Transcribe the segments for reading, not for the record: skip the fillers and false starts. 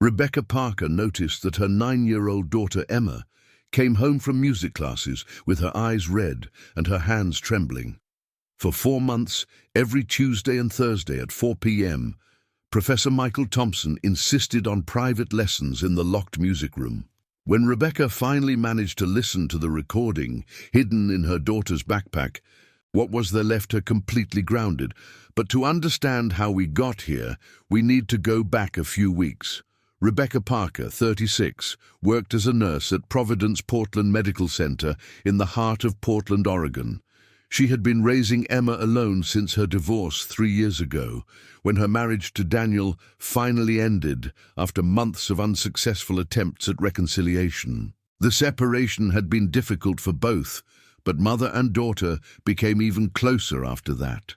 Rebecca Parker noticed that her 9-year-old daughter Emma came home from music classes with her eyes red and her hands trembling. For 4 months, every Tuesday and Thursday at 4 p.m., Professor Michael Thompson insisted on private lessons in the locked music room. When Rebecca finally managed to listen to the recording, hidden in her daughter's backpack, what was there left her completely grounded. But to understand how we got here, we need to go back a few weeks. Rebecca Parker, 36, worked as a nurse at Providence Portland Medical Center in the heart of Portland, Oregon. She had been raising Emma alone since her divorce 3 years ago, when her marriage to Daniel finally ended after months of unsuccessful attempts at reconciliation. The separation had been difficult for both, but mother and daughter became even closer after that.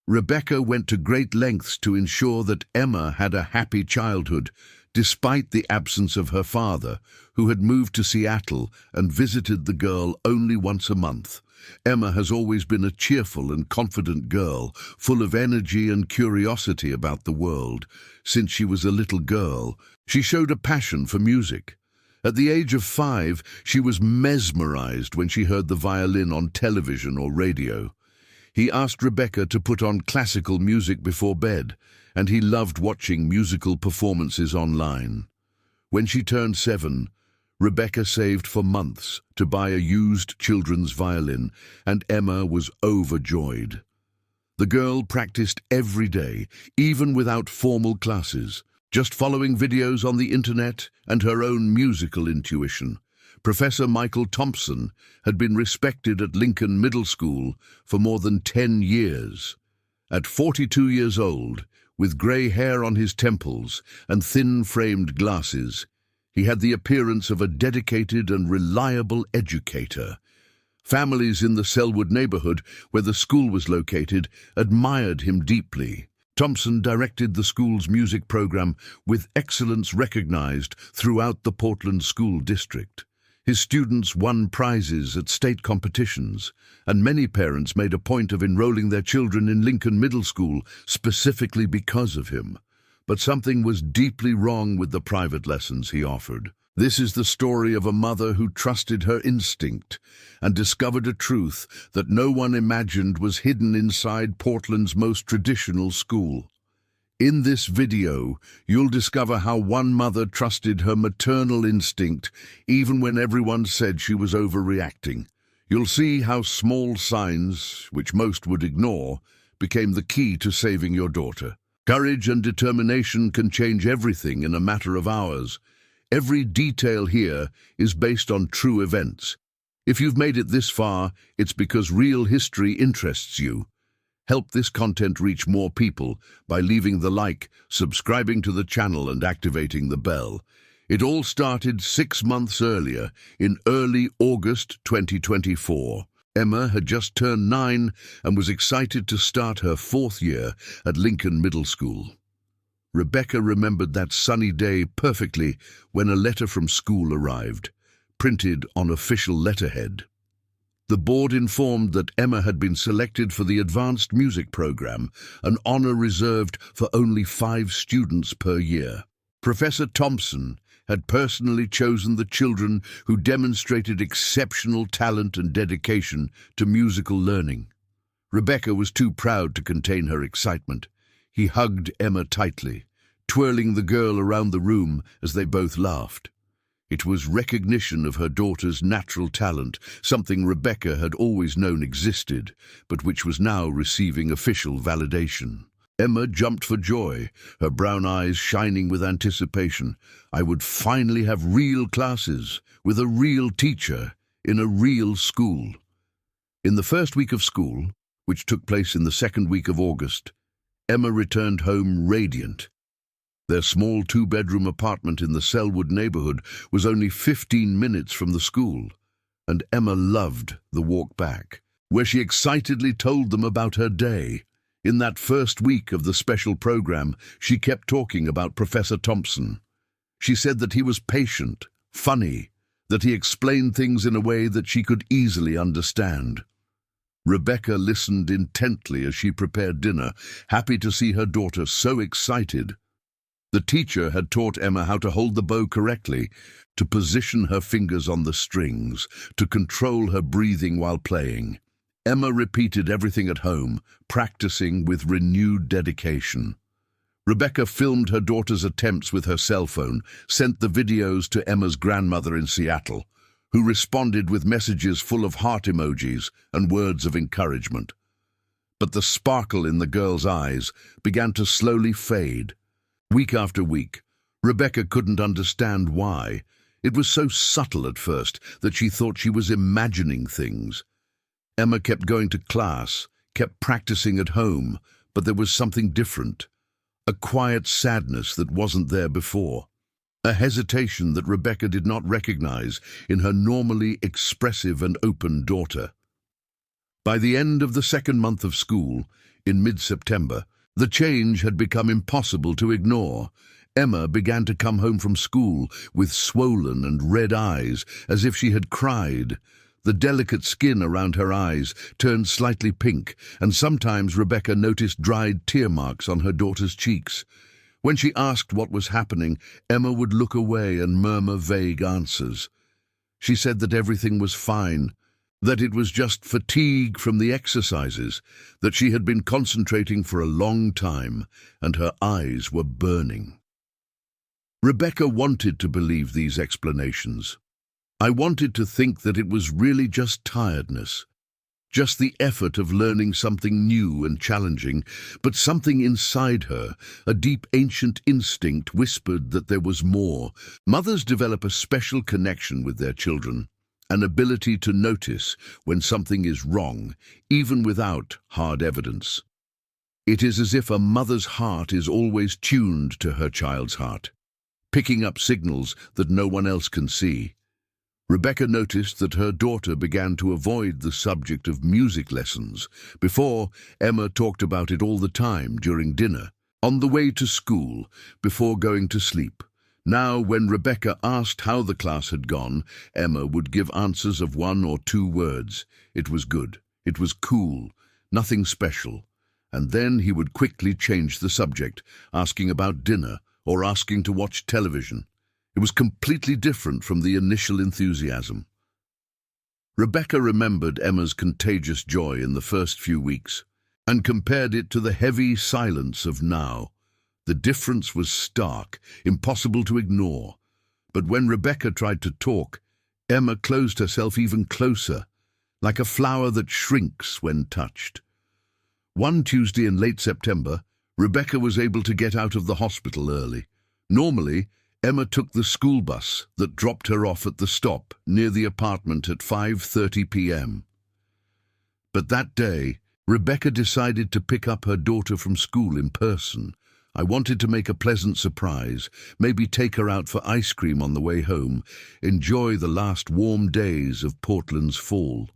Rebecca went to great lengths to ensure that Emma had a happy childhood, despite the absence of her father, who had moved to Seattle and visited the girl only once a month. Emma has always been a cheerful and confident girl, full of energy and curiosity about the world. Since she was a little girl, she showed a passion for music. At the age of 5, she was mesmerized when she heard the violin on television or radio. He asked Rebecca to put on classical music before bed, and he loved watching musical performances online. When she turned 7, Rebecca saved for months to buy a used children's violin, and Emma was overjoyed. The girl practiced every day, even without formal classes, just following videos on the internet and her own musical intuition. Professor Michael Thompson had been respected at Lincoln Middle School for more than 10 years. At 42 years old, with grey hair on his temples and thin-framed glasses, he had the appearance of a dedicated and reliable educator. Families in the Selwood neighborhood, where the school was located, admired him deeply. Thompson directed the school's music program with excellence recognized throughout the Portland School District. His students won prizes at state competitions, and many parents made a point of enrolling their children in Lincoln Middle School specifically because of him. But something was deeply wrong with the private lessons he offered. This is the story of a mother who trusted her instinct and discovered a truth that no one imagined was hidden inside Portland's most traditional school. In this video, you'll discover how one mother trusted her maternal instinct even when everyone said she was overreacting. You'll see how small signs, which most would ignore, became the key to saving your daughter. Courage and determination can change everything in a matter of hours. Every detail here is based on true events. If you've made it this far, it's because real history interests you. Help this content reach more people by leaving the like, subscribing to the channel, and activating the bell. It all started 6 months earlier, in early August 2024. Emma had just turned 9 and was excited to start her 4th year at Lincoln Middle School. Rebecca remembered that sunny day perfectly when a letter from school arrived, printed on official letterhead. The board informed that Emma had been selected for the advanced music program, an honor reserved for only 5 students per year. Professor Thompson had personally chosen the children who demonstrated exceptional talent and dedication to musical learning. Rebecca was too proud to contain her excitement. He hugged Emma tightly, twirling the girl around the room as they both laughed. It was recognition of her daughter's natural talent, something Rebecca had always known existed, but which was now receiving official validation. Emma jumped for joy, her brown eyes shining with anticipation. I would finally have real classes, with a real teacher, in a real school. In the first week of school, which took place in the second week of August, Emma returned home radiant. Their small 2-bedroom apartment in the Selwood neighborhood was only 15 minutes from the school, and Emma loved the walk back, where she excitedly told them about her day. In that first week of the special program, she kept talking about Professor Thompson. She said that he was patient, funny, that he explained things in a way that she could easily understand. Rebecca listened intently as she prepared dinner, happy to see her daughter so excited. The teacher had taught Emma how to hold the bow correctly, to position her fingers on the strings, to control her breathing while playing. Emma repeated everything at home, practicing with renewed dedication. Rebecca filmed her daughter's attempts with her cell phone, sent the videos to Emma's grandmother in Seattle, who responded with messages full of heart emojis and words of encouragement. But the sparkle in the girl's eyes began to slowly fade. Week after week, Rebecca couldn't understand why. It was so subtle at first that she thought she was imagining things. Emma kept going to class, kept practicing at home, but there was something different. A quiet sadness that wasn't there before. A hesitation that Rebecca did not recognize in her normally expressive and open daughter. By the end of the second month of school, in mid-September, the change had become impossible to ignore. Emma began to come home from school with swollen and red eyes, as if she had cried. The delicate skin around her eyes turned slightly pink, and sometimes Rebecca noticed dried tear marks on her daughter's cheeks. When she asked what was happening, Emma would look away and murmur vague answers. She said that everything was fine, that it was just fatigue from the exercises, that she had been concentrating for a long time, and her eyes were burning. Rebecca wanted to believe these explanations. I wanted to think that it was really just tiredness, just the effort of learning something new and challenging, but something inside her, a deep ancient instinct, whispered that there was more. Mothers develop a special connection with their children, an ability to notice when something is wrong, even without hard evidence. It is as if a mother's heart is always tuned to her child's heart, picking up signals that no one else can see. Rebecca noticed that her daughter began to avoid the subject of music lessons. Before, Emma talked about it all the time during dinner, on the way to school, before going to sleep. Now, when Rebecca asked how the class had gone, Emma would give answers of 1 or 2 words. It was good. It was cool. Nothing special. And then he would quickly change the subject, asking about dinner or asking to watch television. It was completely different from the initial enthusiasm. Rebecca remembered Emma's contagious joy in the first few weeks and compared it to the heavy silence of now. The difference was stark, impossible to ignore. But when Rebecca tried to talk, Emma closed herself even closer, like a flower that shrinks when touched. One Tuesday in late September, Rebecca was able to get out of the hospital early. Normally, Emma took the school bus that dropped her off at the stop near the apartment at 5:30 p.m. But that day, Rebecca decided to pick up her daughter from school in person. I wanted to make a pleasant surprise, maybe take her out for ice cream on the way home, enjoy the last warm days of Portland's fall.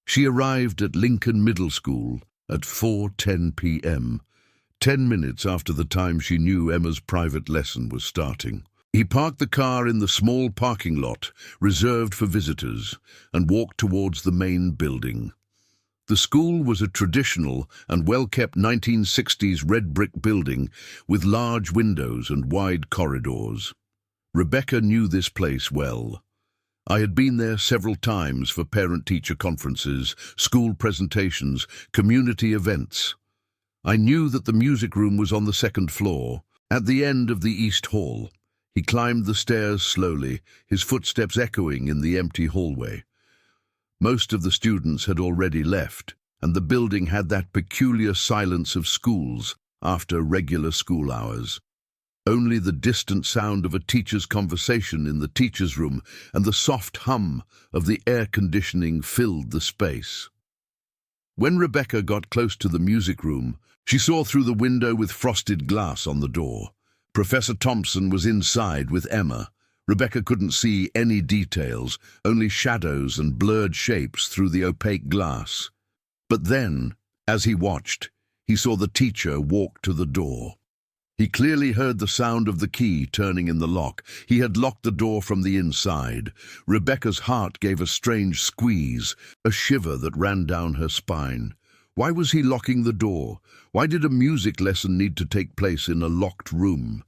She arrived at Lincoln Middle School at 4:10 p.m., 10 minutes after the time she knew Emma's private lesson was starting. He parked the car in the small parking lot reserved for visitors and walked towards the main building. The school was a traditional and well-kept 1960s red brick building with large windows and wide corridors. Rebecca knew this place well. I had been there several times for parent-teacher conferences, school presentations, community events. I knew that the music room was on the second floor, at the end of the East Hall. He climbed the stairs slowly, his footsteps echoing in the empty hallway. Most of the students had already left, and the building had that peculiar silence of schools after regular school hours. Only the distant sound of a teacher's conversation in the teacher's room and the soft hum of the air conditioning filled the space. When Rebecca got close to the music room, she saw through the window with frosted glass on the door. Professor Thompson was inside with Emma. Rebecca couldn't see any details, only shadows and blurred shapes through the opaque glass. But then, as he watched, he saw the teacher walk to the door. He clearly heard the sound of the key turning in the lock. He had locked the door from the inside. Rebecca's heart gave a strange squeeze, a shiver that ran down her spine. Why was he locking the door? Why did a music lesson need to take place in a locked room?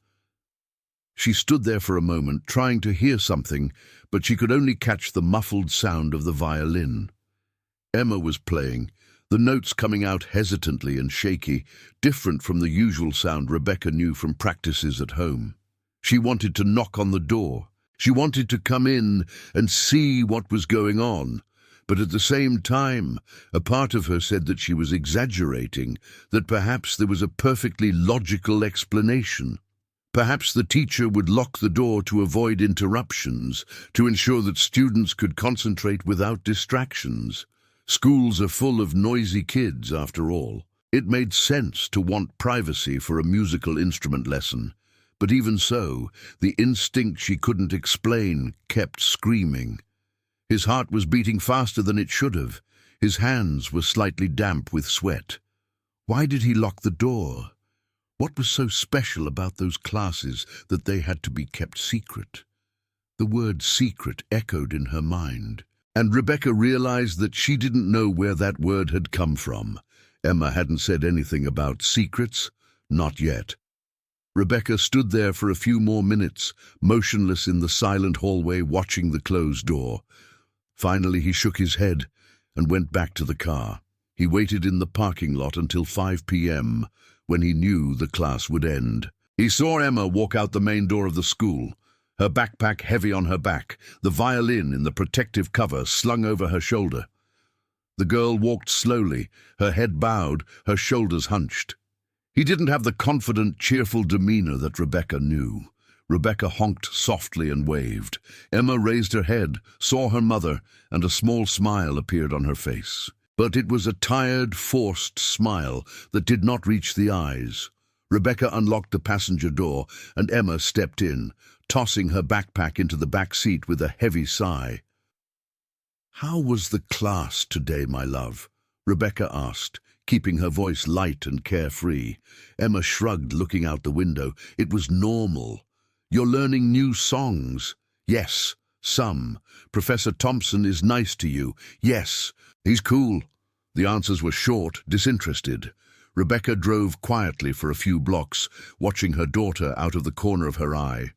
She stood there for a moment, trying to hear something, but she could only catch the muffled sound of the violin. Emma was playing, the notes coming out hesitantly and shaky, different from the usual sound Rebecca knew from practices at home. She wanted to knock on the door. She wanted to come in and see what was going on. But at the same time, a part of her said that she was exaggerating, that perhaps there was a perfectly logical explanation. Perhaps the teacher would lock the door to avoid interruptions, to ensure that students could concentrate without distractions. Schools are full of noisy kids, after all. It made sense to want privacy for a musical instrument lesson. But even so, the instinct she couldn't explain kept screaming. His heart was beating faster than it should have. His hands were slightly damp with sweat. Why did he lock the door? What was so special about those classes that they had to be kept secret? The word secret echoed in her mind, and Rebecca realized that she didn't know where that word had come from. Emma hadn't said anything about secrets, not yet. Rebecca stood there for a few more minutes, motionless in the silent hallway, watching the closed door. Finally, he shook his head and went back to the car. He waited in the parking lot until 5 p.m., when he knew the class would end. He saw Emma walk out the main door of the school, her backpack heavy on her back, the violin in the protective cover slung over her shoulder. The girl walked slowly, her head bowed, her shoulders hunched. He didn't have the confident, cheerful demeanor that Rebecca knew. Rebecca honked softly and waved. Emma raised her head, saw her mother, and a small smile appeared on her face. But it was a tired, forced smile that did not reach the eyes. Rebecca unlocked the passenger door, and Emma stepped in, tossing her backpack into the back seat with a heavy sigh. "How was the class today, my love?" Rebecca asked, keeping her voice light and carefree. Emma shrugged, looking out the window. "It was normal. You're learning new songs." "Yes, some. Professor Thompson is nice to you." "Yes, he's cool." The answers were short, disinterested. Rebecca drove quietly for a few blocks, watching her daughter out of the corner of her eye.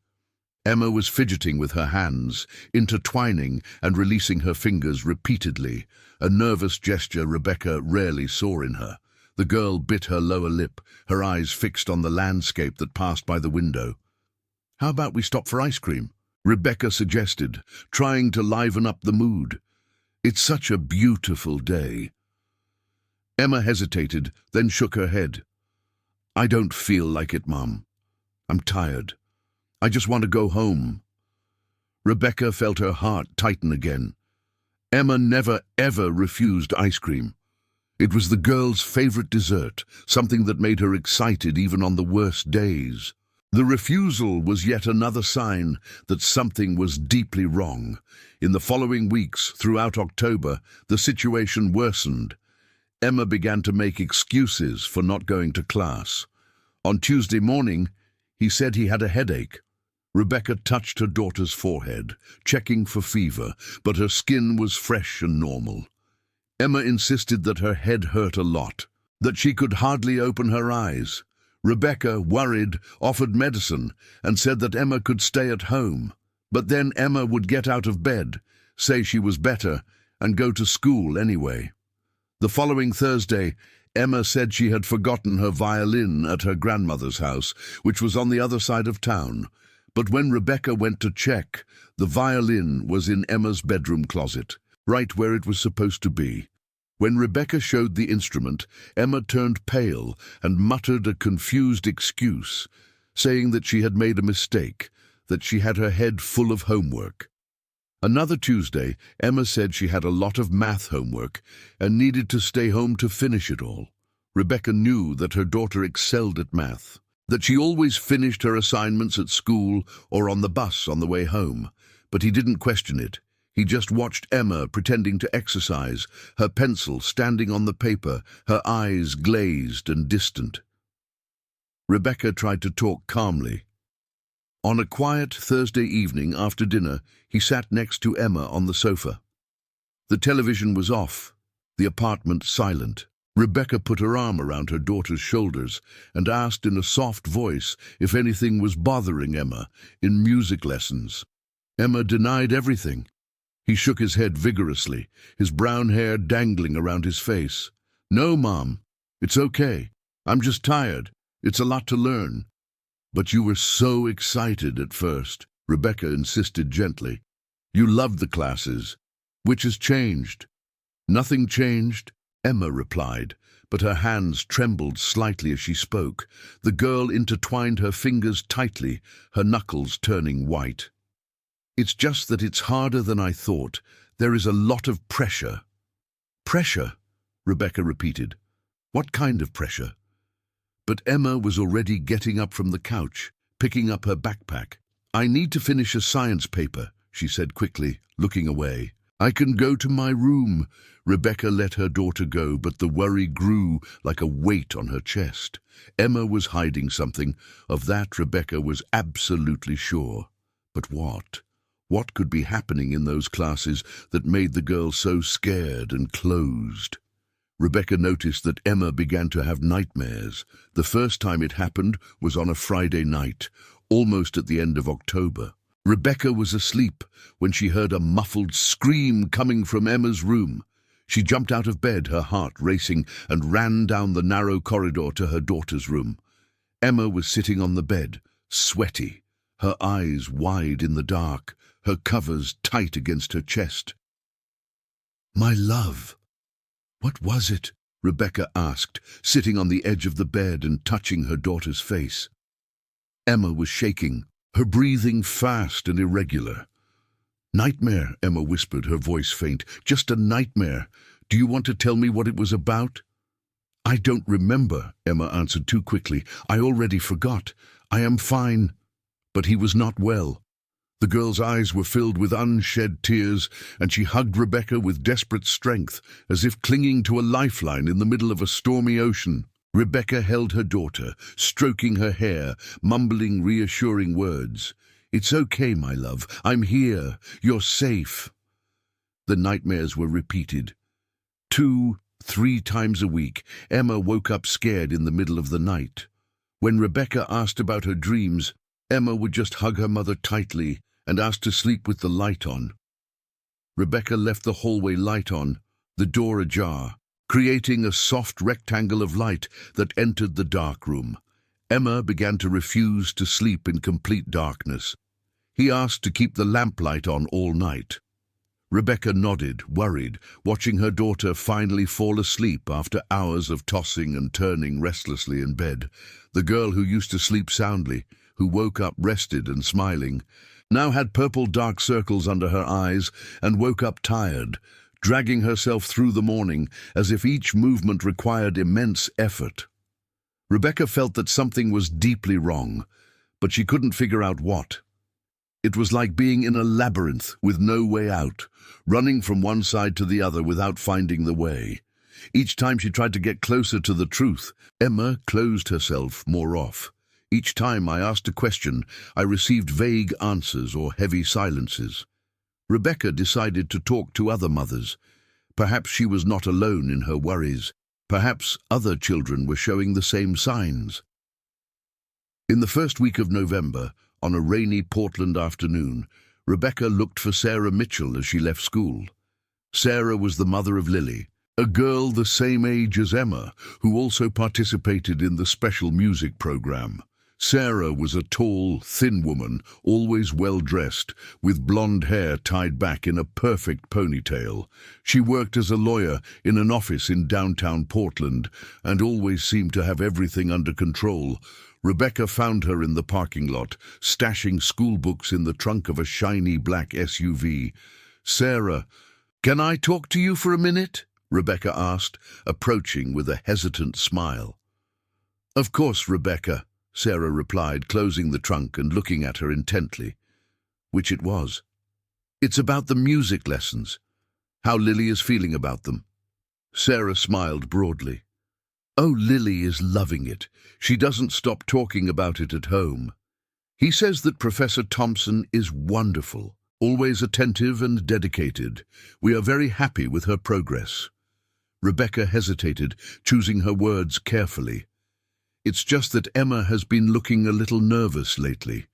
Emma was fidgeting with her hands, intertwining and releasing her fingers repeatedly, a nervous gesture Rebecca rarely saw in her. The girl bit her lower lip, her eyes fixed on the landscape that passed by the window. "How about we stop for ice cream?" Rebecca suggested, trying to liven up the mood. "It's such a beautiful day." Emma hesitated, then shook her head. "I don't feel like it, Mum. I'm tired. I just want to go home." Rebecca felt her heart tighten again. Emma never, ever refused ice cream. It was the girl's favorite dessert, something that made her excited even on the worst days. The refusal was yet another sign that something was deeply wrong. In the following weeks, throughout October, the situation worsened. Emma began to make excuses for not going to class. On Tuesday morning, he said he had a headache. Rebecca touched her daughter's forehead, checking for fever, but her skin was fresh and normal. Emma insisted that her head hurt a lot, that she could hardly open her eyes. Rebecca, worried, offered medicine and said that Emma could stay at home. But then Emma would get out of bed, say she was better, and go to school anyway. The following Thursday, Emma said she had forgotten her violin at her grandmother's house, which was on the other side of town. But when Rebecca went to check, the violin was in Emma's bedroom closet, right where it was supposed to be. When Rebecca showed the instrument, Emma turned pale and muttered a confused excuse, saying that she had made a mistake, that she had her head full of homework. Another Tuesday, Emma said she had a lot of math homework and needed to stay home to finish it all. Rebecca knew that her daughter excelled at math, that she always finished her assignments at school or on the bus on the way home, but he didn't question it. He just watched Emma pretending to exercise, her pencil standing on the paper, her eyes glazed and distant. Rebecca tried to talk calmly. On a quiet Thursday evening after dinner, he sat next to Emma on the sofa. The television was off, the apartment silent. Rebecca put her arm around her daughter's shoulders and asked in a soft voice if anything was bothering Emma in music lessons. Emma denied everything. He shook his head vigorously, his brown hair dangling around his face. "No, Mom, it's okay. I'm just tired. It's a lot to learn." "But you were so excited at first," Rebecca insisted gently. "You loved the classes. Which has changed?" "Nothing changed," Emma replied, but her hands trembled slightly as she spoke. The girl intertwined her fingers tightly, her knuckles turning white. "It's just that it's harder than I thought. There is a lot of pressure." "Pressure?" Rebecca repeated. "What kind of pressure?" But Emma was already getting up from the couch, picking up her backpack. "I need to finish a science paper," she said quickly, looking away. "I can go to my room." Rebecca let her daughter go, but the worry grew like a weight on her chest. Emma was hiding something. Of that Rebecca was absolutely sure. But what? What could be happening in those classes that made the girl so scared and closed? Rebecca noticed that Emma began to have nightmares. The first time it happened was on a Friday night, almost at the end of October. Rebecca was asleep when she heard a muffled scream coming from Emma's room. She jumped out of bed, her heart racing, and ran down the narrow corridor to her daughter's room. Emma was sitting on the bed, sweaty, her eyes wide in the dark, her covers tight against her chest. "My love, what was it?" Rebecca asked, sitting on the edge of the bed and touching her daughter's face. Emma was shaking, her breathing fast and irregular. "Nightmare," Emma whispered, her voice faint. "Just a nightmare. Do you want to tell me what it was about?" "I don't remember," Emma answered too quickly. "I already forgot. I am fine." But he was not well. The girl's eyes were filled with unshed tears, and she hugged Rebecca with desperate strength, as if clinging to a lifeline in the middle of a stormy ocean. Rebecca held her daughter, stroking her hair, mumbling reassuring words. "It's okay, my love. I'm here. You're safe." The nightmares were repeated. 2, 3 times a week, Emma woke up scared in the middle of the night. When Rebecca asked about her dreams, Emma would just hug her mother tightly and ask to sleep with the light on. Rebecca left the hallway light on, the door ajar, creating a soft rectangle of light that entered the dark room. Emma began to refuse to sleep in complete darkness. He asked to keep the lamplight on all night. Rebecca nodded, worried, watching her daughter finally fall asleep after hours of tossing and turning restlessly in bed. The girl who used to sleep soundly, who woke up rested and smiling, now had purple dark circles under her eyes and woke up tired, dragging herself through the morning as if each movement required immense effort. Rebecca felt that something was deeply wrong, but she couldn't figure out what. It was like being in a labyrinth with no way out, running from one side to the other without finding the way. Each time she tried to get closer to the truth, Emma closed herself more off. Each time I asked a question, I received vague answers or heavy silences. Rebecca decided to talk to other mothers. Perhaps she was not alone in her worries. Perhaps other children were showing the same signs. In the first week of November, on a rainy Portland afternoon, Rebecca looked for Sarah Mitchell as she left school. Sarah was the mother of Lily, a girl the same age as Emma, who also participated in the special music program. Sarah was a tall, thin woman, always well-dressed, with blonde hair tied back in a perfect ponytail. She worked as a lawyer in an office in downtown Portland and always seemed to have everything under control. Rebecca found her in the parking lot, stashing school books in the trunk of a shiny black SUV. "Sarah, can I talk to you for a minute?" Rebecca asked, approaching with a hesitant smile. "Of course, Rebecca," Sarah replied, closing the trunk and looking at her intently. Which it was. "It's about the music lessons. How Lily is feeling about them." Sarah smiled broadly. "Oh, Lily is loving it. She doesn't stop talking about it at home. He says that Professor Thompson is wonderful, always attentive and dedicated. We are very happy with her progress." Rebecca hesitated, choosing her words carefully. "It's just that Emma has been looking a little nervous lately.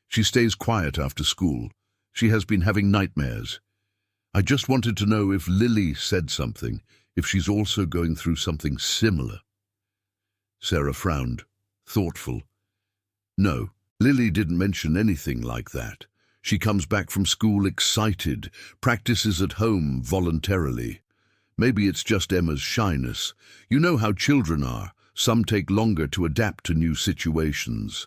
She stays quiet after school. She has been having nightmares. I just wanted to know if Lily said something, if she's also going through something similar." Sarah frowned, thoughtful. "No, Lily didn't mention anything like that. She comes back from school excited, practices at home voluntarily. Maybe it's just Emma's shyness. You know how children are. Some take longer to adapt to new situations.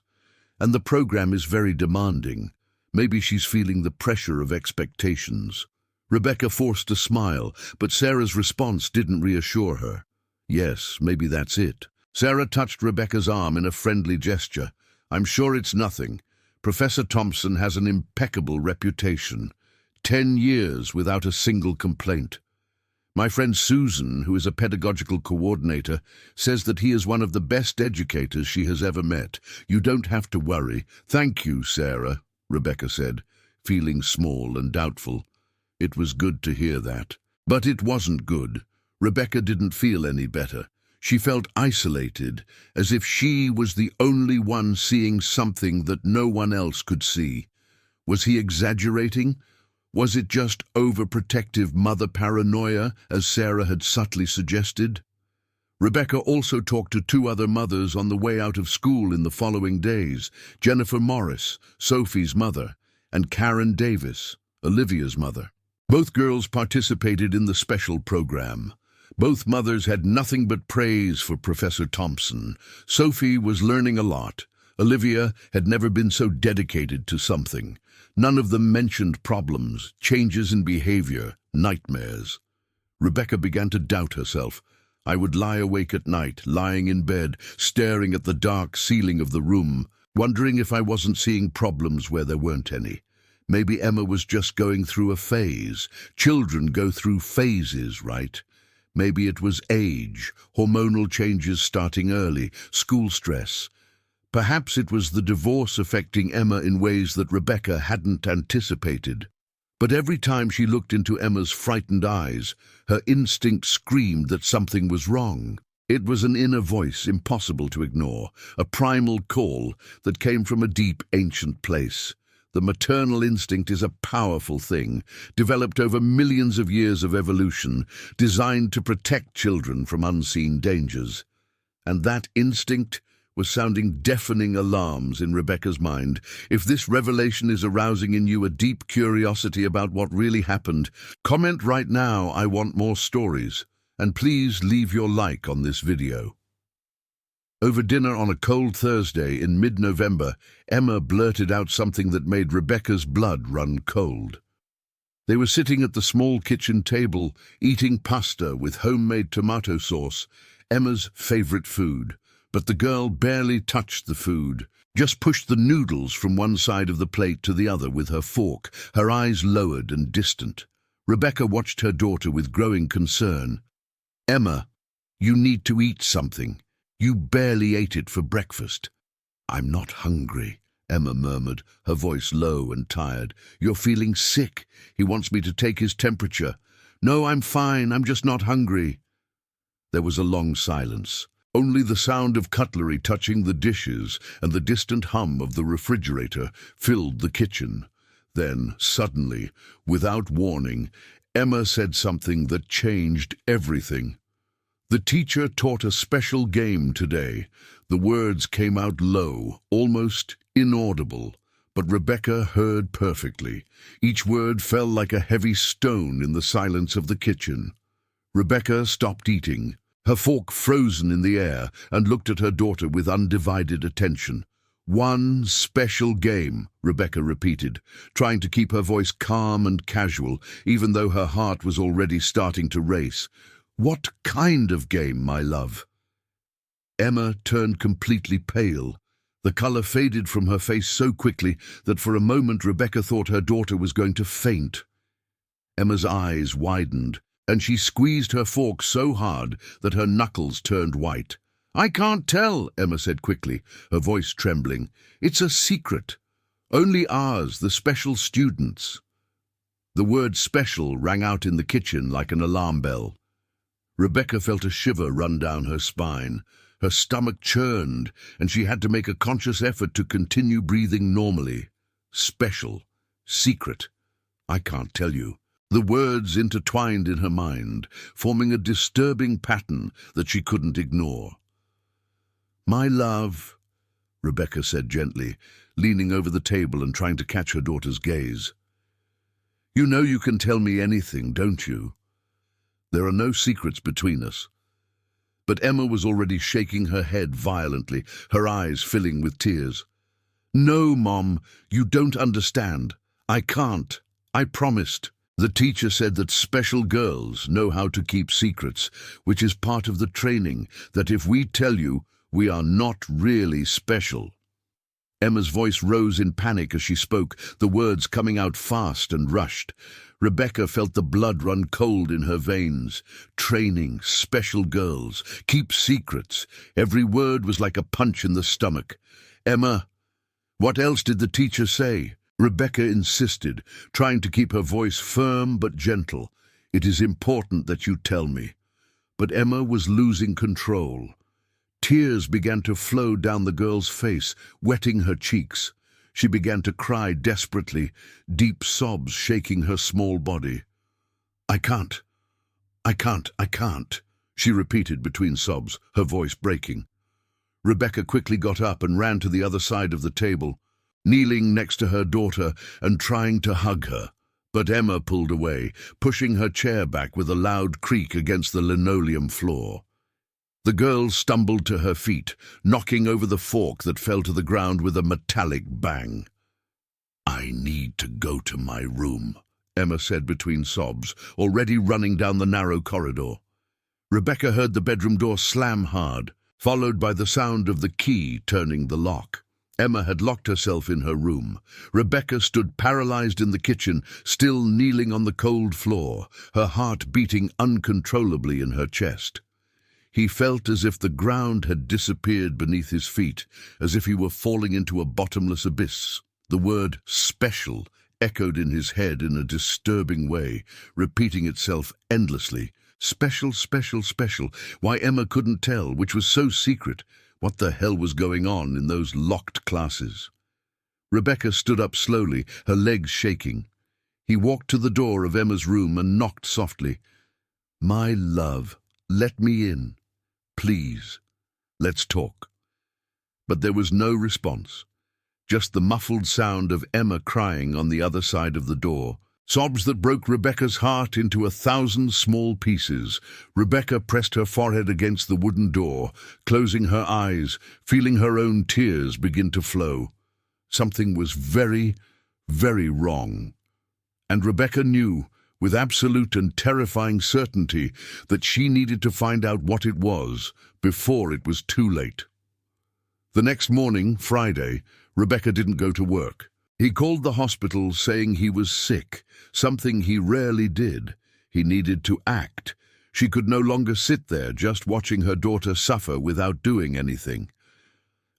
And the program is very demanding. Maybe she's feeling the pressure of expectations." Rebecca forced a smile, but Sarah's response didn't reassure her. "Yes, maybe that's it." Sarah touched Rebecca's arm in a friendly gesture. "I'm sure it's nothing. Professor Thompson has an impeccable reputation. 10 years without a single complaint. My friend Susan, who is a pedagogical coordinator, says that he is one of the best educators she has ever met. You don't have to worry." "Thank you, Sarah," Rebecca said, feeling small and doubtful. It was good to hear that. But it wasn't good. Rebecca didn't feel any better. She felt isolated, as if she was the only one seeing something that no one else could see. Was he exaggerating? Was it just overprotective mother paranoia, as Sarah had subtly suggested? Rebecca also talked to 2 other mothers on the way out of school in the following days: Jennifer Morris, Sophie's mother, and Karen Davis, Olivia's mother. Both girls participated in the special program. Both mothers had nothing but praise for Professor Thompson. Sophie was learning a lot. Olivia had never been so dedicated to something. None of them mentioned problems, changes in behavior, nightmares. Rebecca began to doubt herself. "I would lie awake at night, lying in bed, staring at the dark ceiling of the room, wondering if I wasn't seeing problems where there weren't any. Maybe Emma was just going through a phase. Children go through phases, right? Maybe it was age, hormonal changes starting early, school stress. Perhaps it was the divorce affecting Emma in ways that Rebecca hadn't anticipated. But every time she looked into Emma's frightened eyes, her instinct screamed that something was wrong. It was an inner voice impossible to ignore, a primal call that came from a deep, ancient place. The maternal instinct is a powerful thing, developed over millions of years of evolution, designed to protect children from unseen dangers. And that instinct was sounding deafening alarms in Rebecca's mind. If this revelation is arousing in you a deep curiosity about what really happened, comment right now, "I want more stories," and please leave your like on this video. Over dinner on a cold Thursday in mid-November, Emma blurted out something that made Rebecca's blood run cold. They were sitting at the small kitchen table, eating pasta with homemade tomato sauce, Emma's favorite food. But the girl barely touched the food, just pushed the noodles from one side of the plate to the other with her fork, her eyes lowered and distant. Rebecca watched her daughter with growing concern. "Emma, you need to eat something. You barely ate it for breakfast." "I'm not hungry," Emma murmured, her voice low and tired. "You're feeling sick. He wants me to take his temperature." "No, I'm fine. I'm just not hungry." There was a long silence. Only the sound of cutlery touching the dishes and the distant hum of the refrigerator filled the kitchen. Then, suddenly, without warning, Emma said something that changed everything. "The teacher taught a special game today." The words came out low, almost inaudible, but Rebecca heard perfectly. Each word fell like a heavy stone in the silence of the kitchen. Rebecca stopped eating, her fork frozen in the air, and looked at her daughter with undivided attention. "One special game," Rebecca repeated, trying to keep her voice calm and casual, even though her heart was already starting to race. "What kind of game, my love?" Emma turned completely pale. The color faded from her face so quickly that for a moment Rebecca thought her daughter was going to faint. Emma's eyes widened, and she squeezed her fork so hard that her knuckles turned white. "I can't tell," Emma said quickly, her voice trembling. "It's a secret. Only ours, the special students." The word "special" rang out in the kitchen like an alarm bell. Rebecca felt a shiver run down her spine. Her stomach churned, and she had to make a conscious effort to continue breathing normally. Special. Secret. I can't tell you. The words intertwined in her mind, forming a disturbing pattern that she couldn't ignore. "My love," Rebecca said gently, leaning over the table and trying to catch her daughter's gaze. "You know you can tell me anything, don't you? There are no secrets between us." But Emma was already shaking her head violently, her eyes filling with tears. "No, Mom, you don't understand. I can't. I promised. The teacher said that special girls know how to keep secrets, which is part of the training, that if we tell you, we are not really special." Emma's voice rose in panic as she spoke, the words coming out fast and rushed. Rebecca felt the blood run cold in her veins. Training, special girls, keep secrets. Every word was like a punch in the stomach. "Emma, what else did the teacher say?" Rebecca insisted, trying to keep her voice firm but gentle. "It is important that you tell me." But Emma was losing control. Tears began to flow down the girl's face, wetting her cheeks. She began to cry desperately, deep sobs shaking her small body. I can't, I can't," she repeated between sobs, her voice breaking. Rebecca quickly got up and ran to the other side of the table, kneeling next to her daughter and trying to hug her. But Emma pulled away, pushing her chair back with a loud creak against the linoleum floor. The girl stumbled to her feet, knocking over the fork that fell to the ground with a metallic bang. "I need to go to my room," Emma said between sobs, already running down the narrow corridor. Rebecca heard the bedroom door slam hard, followed by the sound of the key turning the lock. Emma had locked herself in her room. Rebecca stood paralyzed in the kitchen, still kneeling on the cold floor, her heart beating uncontrollably in her chest. He felt as if the ground had disappeared beneath his feet, as if he were falling into a bottomless abyss. The word special echoed in his head in a disturbing way, repeating itself endlessly. Special, special, special. Why Emma couldn't tell, which was so secret, what the hell was going on in those locked classes. Rebecca stood up slowly, her legs shaking. He walked to the door of Emma's room and knocked softly. "My love, let me in. Please, let's talk." But there was no response, just the muffled sound of Emma crying on the other side of the door, sobs that broke Rebecca's heart into 1,000 small pieces. Rebecca pressed her forehead against the wooden door, closing her eyes, feeling her own tears begin to flow. Something was very, very wrong. And Rebecca knew, with absolute and terrifying certainty, that she needed to find out what it was before it was too late. The next morning, Friday, Rebecca didn't go to work. He called the hospital saying he was sick, something he rarely did. He needed to act. She could no longer sit there just watching her daughter suffer without doing anything.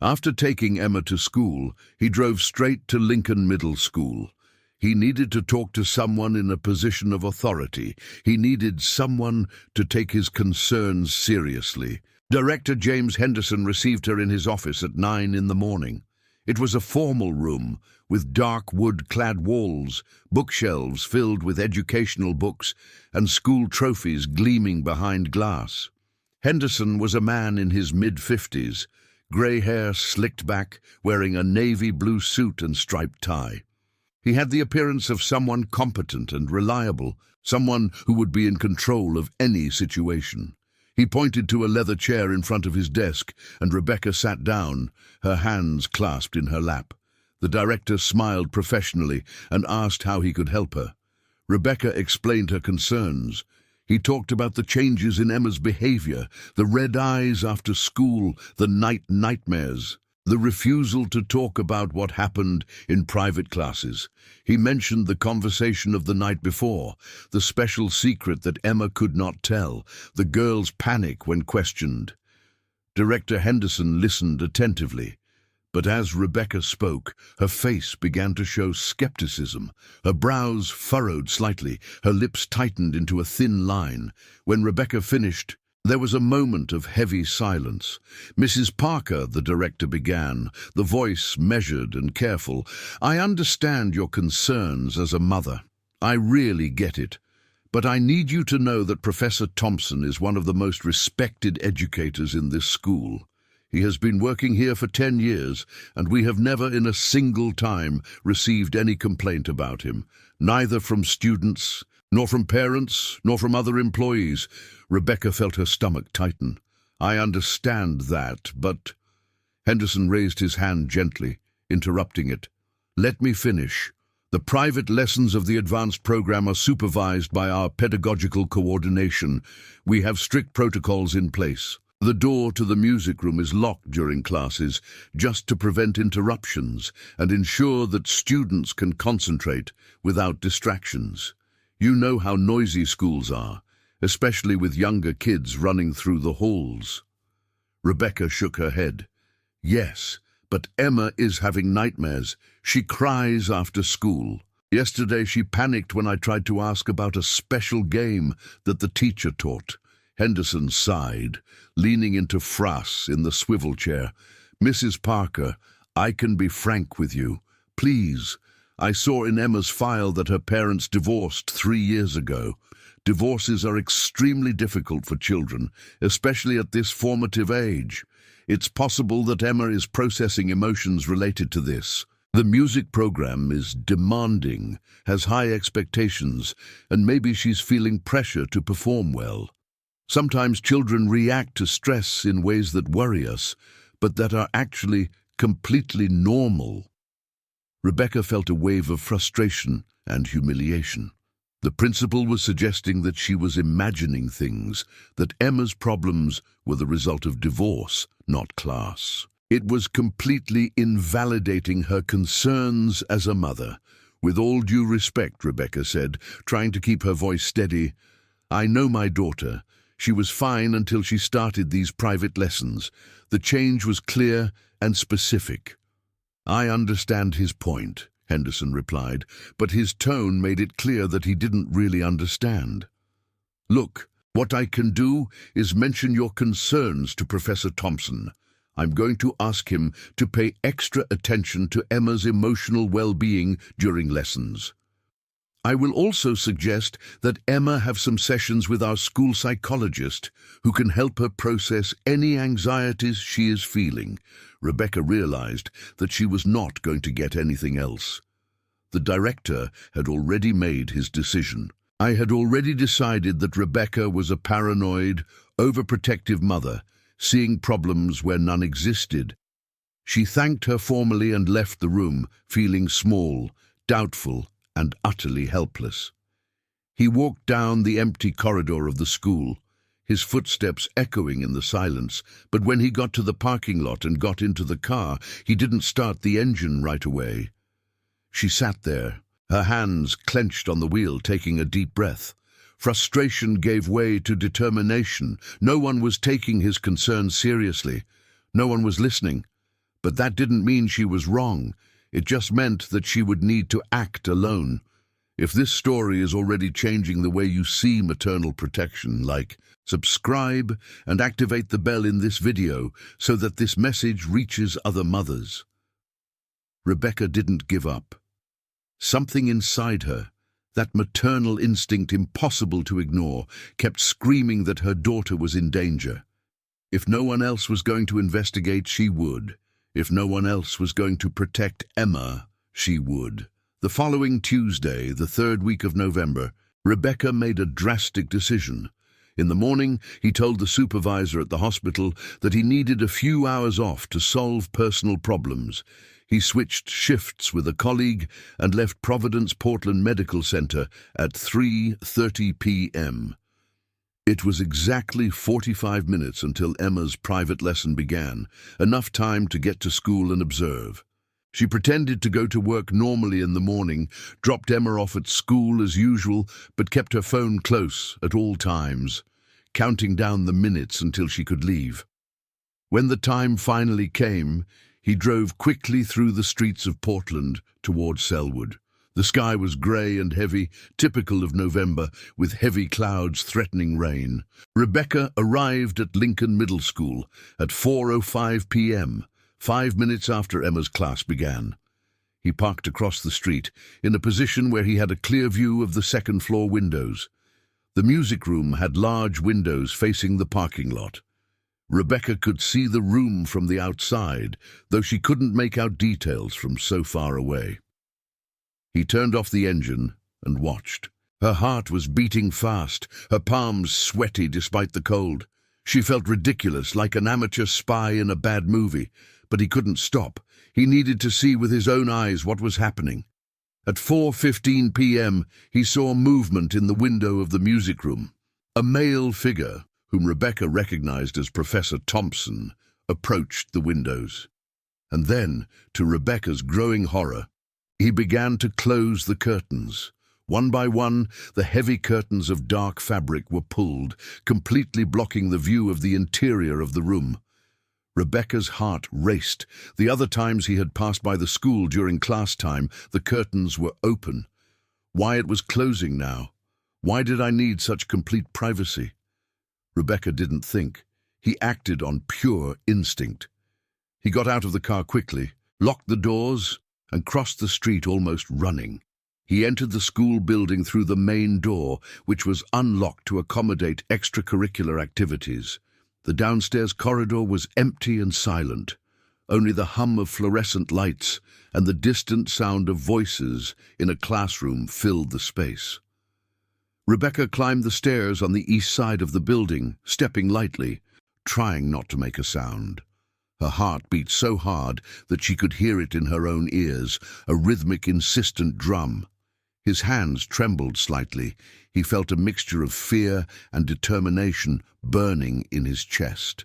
After taking Emma to school, he drove straight to Lincoln Middle School. He needed to talk to someone in a position of authority. He needed someone to take his concerns seriously. Director James Henderson received her in his office at 9 in the morning. It was a formal room, with dark wood-clad walls, bookshelves filled with educational books, and school trophies gleaming behind glass. Henderson was a man in his mid-50s, grey hair slicked back, wearing a navy blue suit and striped tie. He had the appearance of someone competent and reliable, someone who would be in control of any situation. He pointed to a leather chair in front of his desk, and Rebecca sat down, her hands clasped in her lap. The director smiled professionally and asked how he could help her. Rebecca explained her concerns. He talked about the changes in Emma's behavior, the red eyes after school, the night nightmares, the refusal to talk about what happened in private classes. He mentioned the conversation of the night before, the special secret that Emma could not tell, the girl's panic when questioned. Director Henderson listened attentively, But as Rebecca spoke, her face began to show skepticism. Her brows furrowed slightly, her lips tightened into a thin line. When Rebecca finished, there was a moment of heavy silence. "Mrs. Parker," the director began, the voice measured and careful, "I understand your concerns as a mother. I really get it. But I need you to know that Professor Thompson is one of the most respected educators in this school. He has been working here for 10 years, and we have never in a single time received any complaint about him, neither from students, nor from parents, nor from other employees." Rebecca felt her stomach tighten. "I understand that, but—" Henderson raised his hand gently, interrupting it. "Let me finish. The private lessons of the advanced program are supervised by our pedagogical coordination. We have strict protocols in place. The door to the music room is locked during classes, just to prevent interruptions and ensure that students can concentrate without distractions. You know how noisy schools are, especially with younger kids running through the halls." Rebecca shook her head. "Yes, but Emma is having nightmares. She cries after school. Yesterday she panicked when I tried to ask about a special game that the teacher taught." Henderson sighed, leaning into Frass in the swivel chair. "Mrs. Parker, I can be frank with you. Please. I saw in Emma's file that her parents divorced 3 years ago. Divorces are extremely difficult for children, especially at this formative age. It's possible that Emma is processing emotions related to this. The music program is demanding, has high expectations, and maybe she's feeling pressure to perform well. Sometimes children react to stress in ways that worry us, but that are actually completely normal." Rebecca felt a wave of frustration and humiliation. The principal was suggesting that she was imagining things, that Emma's problems were the result of divorce, not class. It was completely invalidating her concerns as a mother. "With all due respect," Rebecca said, trying to keep her voice steady, "I know my daughter. She was fine until she started these private lessons. The change was clear and specific." "I understand his point," Henderson replied, but his tone made it clear that he didn't really understand. "Look, what I can do is mention your concerns to Professor Thompson. I'm going to ask him to pay extra attention to Emma's emotional well-being during lessons. I will also suggest that Emma have some sessions with our school psychologist who can help her process any anxieties she is feeling." Rebecca realized that she was not going to get anything else. The director had already made his decision. "I had already decided that Rebecca was a paranoid, overprotective mother, seeing problems where none existed." She thanked her formally and left the room, feeling small, doubtful, and utterly helpless. He walked down the empty corridor of the school, his footsteps echoing in the silence, but when he got to the parking lot and got into the car, he didn't start the engine right away. She sat there, her hands clenched on the wheel, taking a deep breath. Frustration gave way to determination. No one was taking his concerns seriously. No one was listening. But that didn't mean she was wrong. It just meant that she would need to act alone. If this story is already changing the way you see maternal protection, like, subscribe and activate the bell in this video so that this message reaches other mothers. Rebecca didn't give up. Something inside her, that maternal instinct impossible to ignore, kept screaming that her daughter was in danger. If no one else was going to investigate, she would. If no one else was going to protect Emma, she would. The following Tuesday, the 3rd week of November, Rebecca made a drastic decision. In the morning, he told the supervisor at the hospital that he needed a few hours off to solve personal problems. He switched shifts with a colleague and left Providence Portland Medical Center at 3:30 p.m. It was exactly 45 minutes until Emma's private lesson began, enough time to get to school and observe. She pretended to go to work normally in the morning, dropped Emma off at school as usual, but kept her phone close at all times, counting down the minutes until she could leave. When the time finally came, He drove quickly through the streets of Portland towards Selwood. The sky was grey and heavy, typical of November, with heavy clouds threatening rain. Rebecca arrived at Lincoln Middle School at 4:05 p.m., 5 minutes after Emma's class began. He parked across the street, in a position where he had a clear view of the second-floor windows. The music room had large windows facing the parking lot. Rebecca could see the room from the outside, though she couldn't make out details from so far away. He turned off the engine and watched. Her heart was beating fast, her palms sweaty despite the cold. She felt ridiculous, like an amateur spy in a bad movie, but he couldn't stop. He needed to see with his own eyes what was happening. At 4:15 p.m., he saw movement in the window of the music room. A male figure, whom Rebecca recognized as Professor Thompson, approached the windows. And then, to Rebecca's growing horror, he began to close the curtains. One by one, the heavy curtains of dark fabric were pulled, completely blocking the view of the interior of the room. Rebecca's heart raced. The other times he had passed by the school during class time, the curtains were open. Why it was closing now? Why did I need such complete privacy? Rebecca didn't think. He acted on pure instinct. He got out of the car quickly, locked the doors, and crossed the street almost running. He entered the school building through the main door, which was unlocked to accommodate extracurricular activities. The downstairs corridor was empty and silent. Only the hum of fluorescent lights and the distant sound of voices in a classroom filled the space. Rebecca climbed the stairs on the east side of the building, stepping lightly, trying not to make a sound. Her heart beat so hard that she could hear it in her own ears, a rhythmic, insistent drum. His hands trembled slightly. He felt a mixture of fear and determination burning in his chest.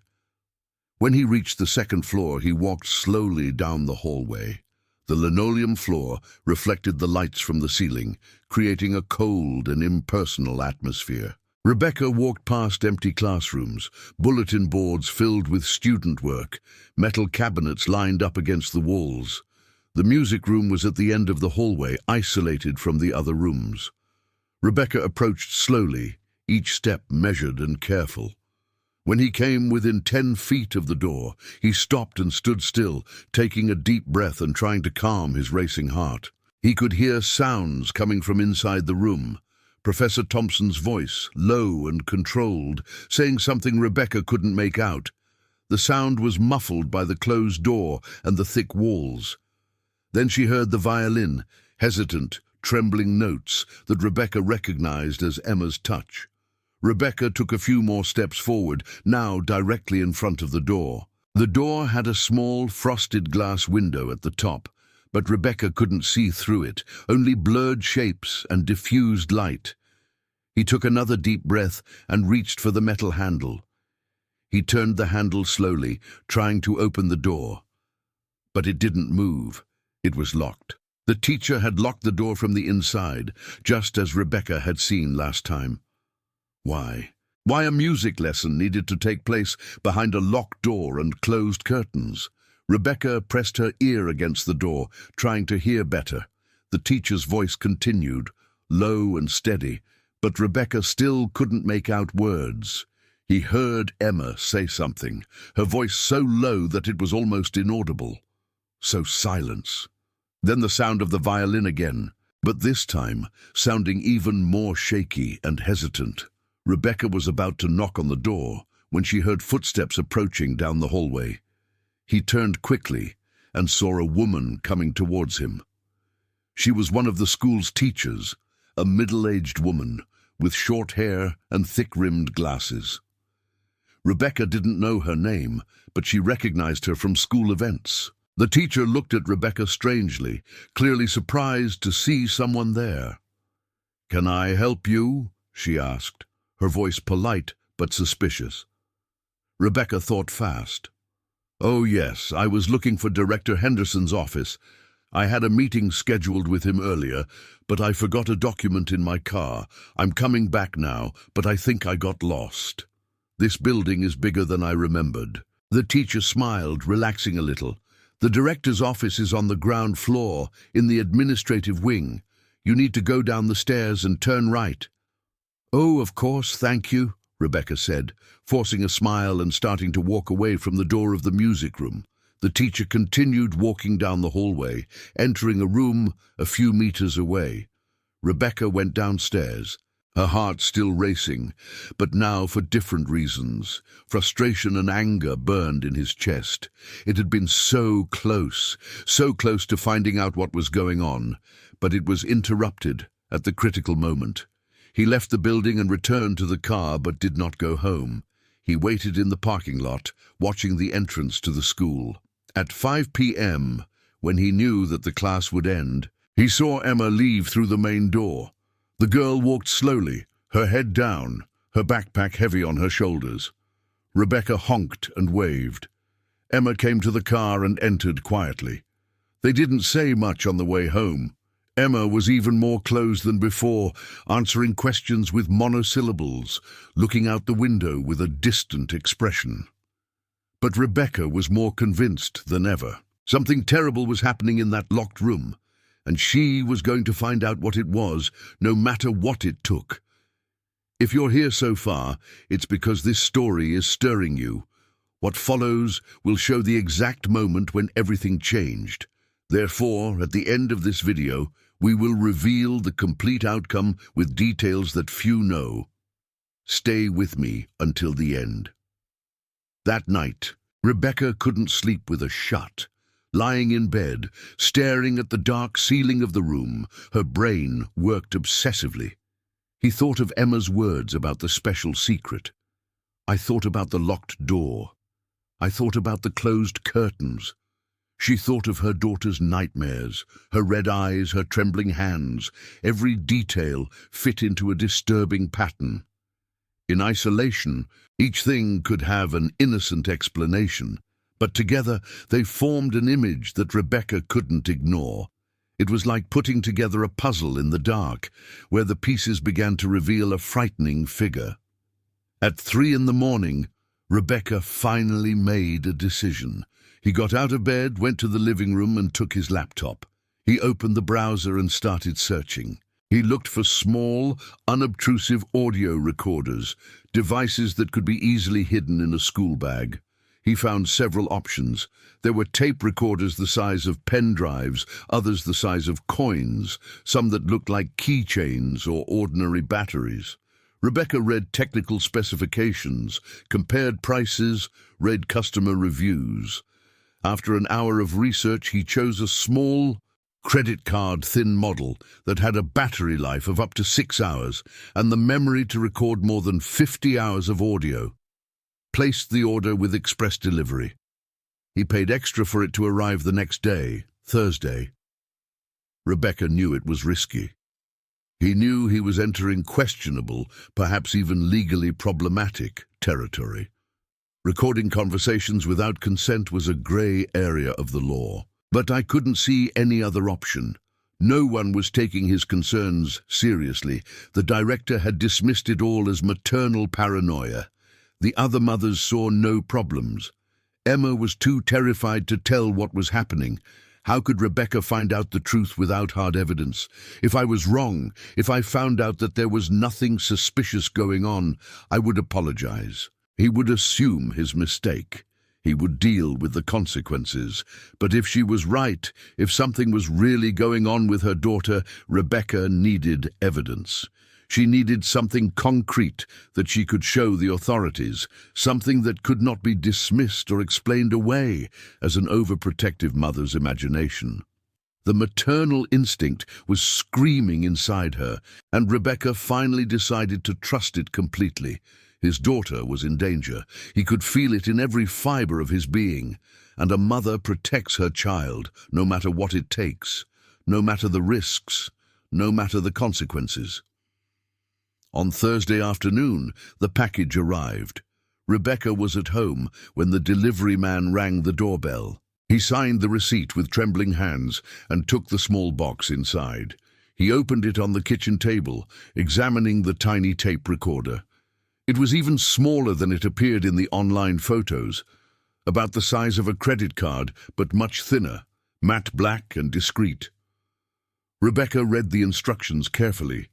When he reached the second floor, he walked slowly down the hallway. The linoleum floor reflected the lights from the ceiling, creating a cold and impersonal atmosphere. Rebecca walked past empty classrooms, bulletin boards filled with student work, metal cabinets lined up against the walls. The music room was at the end of the hallway, isolated from the other rooms. Rebecca approached slowly, each step measured and careful. When he came within 10 feet of the door, he stopped and stood still, taking a deep breath and trying to calm his racing heart. He could hear sounds coming from inside the room. Professor Thompson's voice, low and controlled, saying something Rebecca couldn't make out. The sound was muffled by the closed door and the thick walls. Then she heard the violin, hesitant, trembling notes that Rebecca recognized as Emma's touch. Rebecca took a few more steps forward, now directly in front of the door. The door had a small, frosted glass window at the top, but Rebecca couldn't see through it, only blurred shapes and diffused light. He took another deep breath and reached for the metal handle. He turned the handle slowly, trying to open the door. But it didn't move. It was locked. The teacher had locked the door from the inside, just as Rebecca had seen last time. Why? Why a music lesson needed to take place behind a locked door and closed curtains? Rebecca pressed her ear against the door, trying to hear better. The teacher's voice continued, low and steady, but Rebecca still couldn't make out words. He heard Emma say something, her voice so low that it was almost inaudible. So silence. Then the sound of the violin again, but this time sounding even more shaky and hesitant. Rebecca was about to knock on the door when she heard footsteps approaching down the hallway. He turned quickly and saw a woman coming towards him. She was one of the school's teachers, a middle-aged woman with short hair and thick-rimmed glasses. Rebecca didn't know her name, but she recognized her from school events. The teacher looked at Rebecca strangely, clearly surprised to see someone there. "Can I help you?" she asked, her voice polite but suspicious. Rebecca thought fast. "Oh yes, I was looking for Director Henderson's office. I had a meeting scheduled with him earlier, but I forgot a document in my car. I'm coming back now, but I think I got lost. This building is bigger than I remembered." The teacher smiled, relaxing a little. The director's office is on the ground floor, in the administrative wing. You need to go down the stairs and turn right." "Oh, of course, thank you," Rebecca said, forcing a smile and starting to walk away from the door of the music room. The teacher continued walking down the hallway, entering a room a few meters away. Rebecca went downstairs, her heart still racing, but now for different reasons. Frustration and anger burned in his chest. It had been so close to finding out what was going on, but it was interrupted at the critical moment. He left the building and returned to the car, but did not go home. He waited in the parking lot, watching the entrance to the school. At 5 p.m., when he knew that the class would end, he saw Emma leave through the main door. The girl walked slowly, her head down, her backpack heavy on her shoulders. Rebecca honked and waved. Emma came to the car and entered quietly. They didn't say much on the way home. Emma was even more closed than before, answering questions with monosyllables, looking out the window with a distant expression. But Rebecca was more convinced than ever. Something terrible was happening in that locked room, and she was going to find out what it was, no matter what it took. If you're here so far, it's because this story is stirring you. What follows will show the exact moment when everything changed. Therefore, at the end of this video, we will reveal the complete outcome with details that few know. Stay with me until the end. That night, Rebecca couldn't sleep with a shut. Lying in bed, staring at the dark ceiling of the room, her brain worked obsessively. He thought of Emma's words about the special secret. I thought about the locked door. I thought about the closed curtains. She thought of her daughter's nightmares, her red eyes, her trembling hands. Every detail fit into a disturbing pattern. In isolation, each thing could have an innocent explanation, but together they formed an image that Rebecca couldn't ignore. It was like putting together a puzzle in the dark, where the pieces began to reveal a frightening figure. At 3 a.m, Rebecca finally made a decision. He got out of bed, went to the living room and took his laptop. He opened the browser and started searching. He looked for small, unobtrusive audio recorders, devices that could be easily hidden in a school bag. He found several options. There were tape recorders the size of pen drives, others the size of coins, some that looked like keychains or ordinary batteries. Rebecca read technical specifications, compared prices, read customer reviews. After an hour of research, he chose a small, credit card thin model that had a battery life of up to 6 hours and the memory to record more than 50 hours of audio. Placed the order with express delivery. He paid extra for it to arrive the next day, Thursday. Rebecca knew it was risky. He knew he was entering questionable, perhaps even legally problematic territory. Recording conversations without consent was a grey area of the law. But I couldn't see any other option. No one was taking his concerns seriously. The director had dismissed it all as maternal paranoia. The other mothers saw no problems. Emma was too terrified to tell what was happening. How could Rebecca find out the truth without hard evidence? If I was wrong, if I found out that there was nothing suspicious going on, I would apologize. He would assume his mistake. He would deal with the consequences. But if she was right, if something was really going on with her daughter, Rebecca needed evidence. She needed something concrete that she could show the authorities, something that could not be dismissed or explained away as an overprotective mother's imagination. The maternal instinct was screaming inside her, and Rebecca finally decided to trust it completely. His daughter was in danger. He could feel it in every fiber of his being, and a mother protects her child, no matter what it takes, no matter the risks, no matter the consequences. On Thursday afternoon, the package arrived. Rebecca was at home when the delivery man rang the doorbell. He signed the receipt with trembling hands and took the small box inside. He opened it on the kitchen table, examining the tiny tape recorder. It was even smaller than it appeared in the online photos. about the size of a credit card, but much thinner, matte black and discreet. Rebecca read the instructions carefully.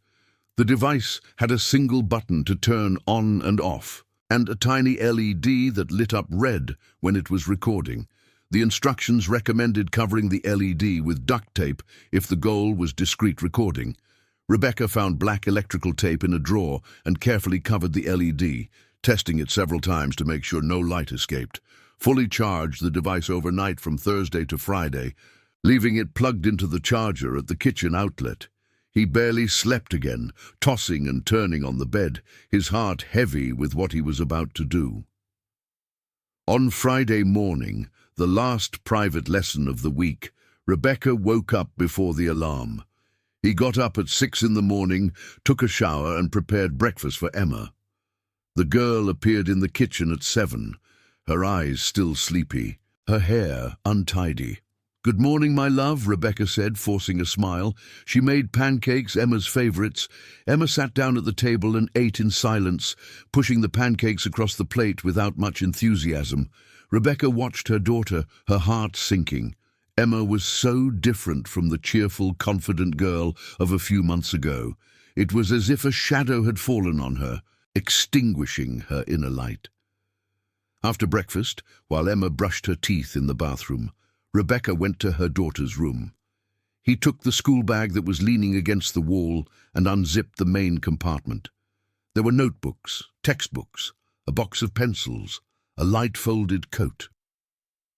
The device had a single button to turn on and off, and a tiny LED that lit up red when it was recording. The instructions recommended covering the LED with duct tape if the goal was discrete recording. Rebecca found black electrical tape in a drawer and carefully covered the LED, testing it several times to make sure no light escaped. Fully charged the device overnight from Thursday to Friday, leaving it plugged into the charger at the kitchen outlet. He barely slept again, tossing and turning on the bed, his heart heavy with what he was about to do. On Friday morning, the last private lesson of the week, Rebecca woke up before the alarm. He got up at 6 in the morning, took a shower and prepared breakfast for Emma. The girl appeared in the kitchen at 7, her eyes still sleepy, her hair untidy. "Good morning, my love," Rebecca said, forcing a smile. She made pancakes, Emma's favorites. Emma sat down at the table and ate in silence, pushing the pancakes across the plate without much enthusiasm. Rebecca watched her daughter, her heart sinking. Emma was so different from the cheerful, confident girl of a few months ago. It was as if a shadow had fallen on her, extinguishing her inner light. After breakfast, while Emma brushed her teeth in the bathroom, Rebecca went to her daughter's room. He took the school bag that was leaning against the wall and unzipped the main compartment. There were notebooks, textbooks, a box of pencils, a light-folded coat.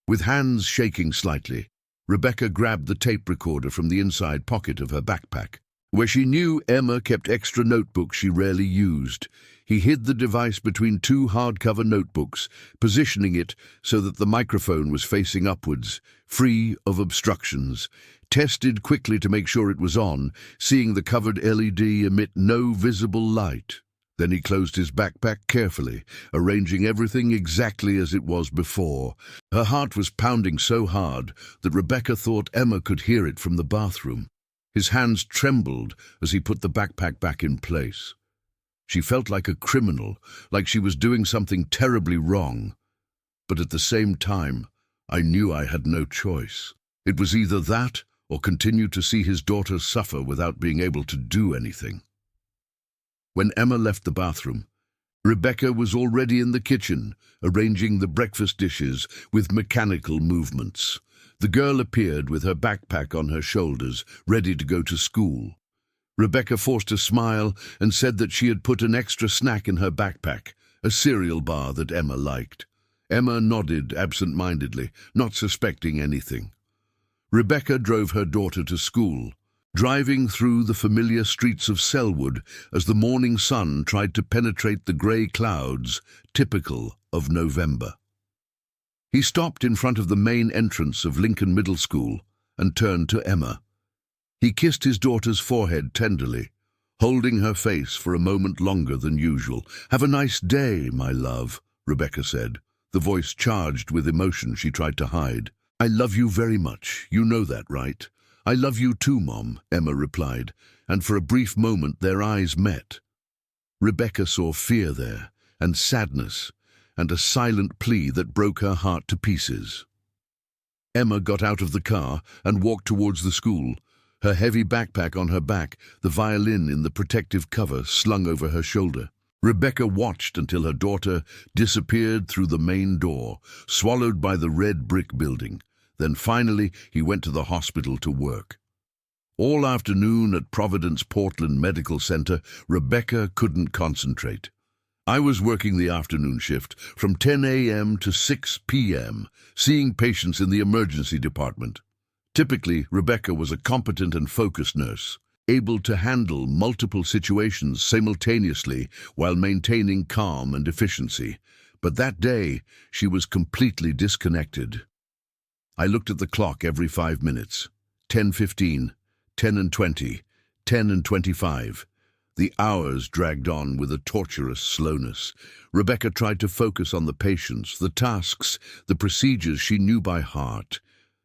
With hands shaking slightly, Rebecca grabbed the tape recorder from the inside pocket of her backpack, where she knew Emma kept extra notebooks she rarely used. He hid the device between two hardcover notebooks, positioning it so that the microphone was facing upwards, free of obstructions. Tested quickly to make sure it was on, seeing the covered LED emit no visible light. Then he closed his backpack carefully, arranging everything exactly as it was before. Her heart was pounding so hard that Rebecca thought Emma could hear it from the bathroom. His hands trembled as he put the backpack back in place. She felt like a criminal, like she was doing something terribly wrong. But at the same time, I knew I had no choice. It was either that or continue to see his daughter suffer without being able to do anything. When Emma left the bathroom, Rebecca was already in the kitchen, arranging the breakfast dishes with mechanical movements. The girl appeared with her backpack on her shoulders, ready to go to school. Rebecca forced a smile and said that she had put an extra snack in her backpack, a cereal bar that Emma liked. Emma nodded absent-mindedly, not suspecting anything. Rebecca drove her daughter to school, driving through the familiar streets of Selwood as the morning sun tried to penetrate the grey clouds, typical of November. He stopped in front of the main entrance of Lincoln Middle School and turned to Emma. He kissed his daughter's forehead tenderly, holding her face for a moment longer than usual. "Have a nice day, my love," Rebecca said, the voice charged with emotion she tried to hide. "I love you very much. You know that, right?" "I love you too, Mom," Emma replied, and for a brief moment their eyes met. Rebecca saw fear there, and sadness, and a silent plea that broke her heart to pieces. Emma got out of the car and walked towards the school, her heavy backpack on her back, the violin in the protective cover slung over her shoulder. Rebecca watched until her daughter disappeared through the main door, swallowed by the red brick building. Then finally he went to the hospital to work. All afternoon at Providence Portland Medical Center, Rebecca couldn't concentrate. "I was working the afternoon shift from 10 a.m. to 6 p.m., seeing patients in the emergency department. Typically, Rebecca was a competent and focused nurse, able to handle multiple situations simultaneously while maintaining calm and efficiency. But that day, she was completely disconnected. I looked at the clock every 5 minutes. 10:15, 10:20, 10:25. The hours dragged on with a torturous slowness. Rebecca tried to focus on the patients, the tasks, the procedures she knew by heart.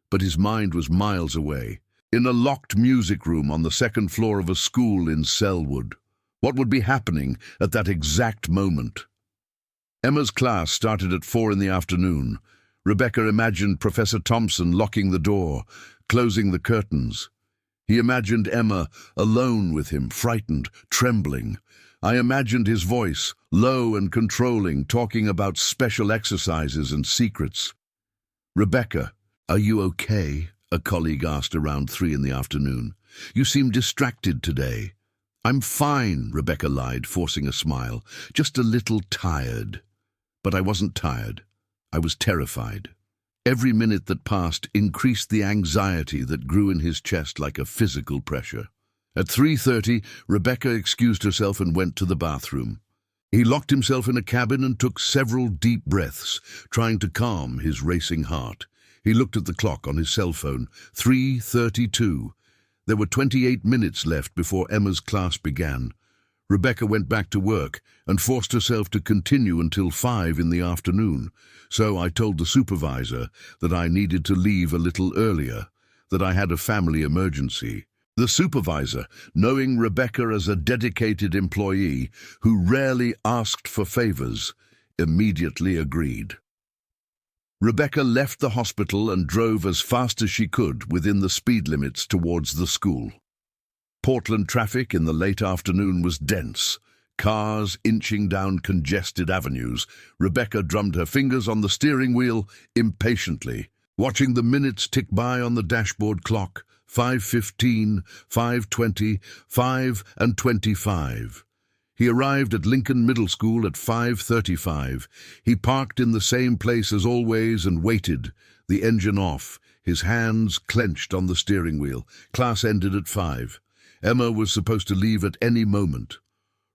But his mind was miles away, in a locked music room on the second floor of a school in Selwood. What would be happening at that exact moment? Emma's class started at 4 in the afternoon. Rebecca imagined Professor Thompson locking the door, closing the curtains. He imagined Emma alone with him, frightened, trembling. I imagined his voice, low and controlling, talking about special exercises and secrets. "Rebecca, are you okay?" a colleague asked around 3 in the afternoon. "You seem distracted today." "I'm fine," Rebecca lied, forcing a smile. "Just a little tired." But I wasn't tired. I was terrified. Every minute that passed increased the anxiety that grew in his chest like a physical pressure. At 3:30, Rebecca excused herself and went to the bathroom. He locked himself in a cabin and took several deep breaths, trying to calm his racing heart. He looked at the clock on his cell phone. 3:32. There were 28 minutes left before Emma's class began. Rebecca went back to work and forced herself to continue until 5 in the afternoon. So I told the supervisor that I needed to leave a little earlier, that I had a family emergency. The supervisor, knowing Rebecca as a dedicated employee who rarely asked for favors, immediately agreed. Rebecca left the hospital and drove as fast as she could within the speed limits towards the school. Portland traffic in the late afternoon was dense, cars inching down congested avenues. Rebecca drummed her fingers on the steering wheel impatiently, watching the minutes tick by on the dashboard clock. 5:15, 5:20, 5 and 25. He arrived at Lincoln Middle School at 5:35. He parked in the same place as always and waited, the engine off, his hands clenched on the steering wheel. Class ended at 5. Emma was supposed to leave at any moment.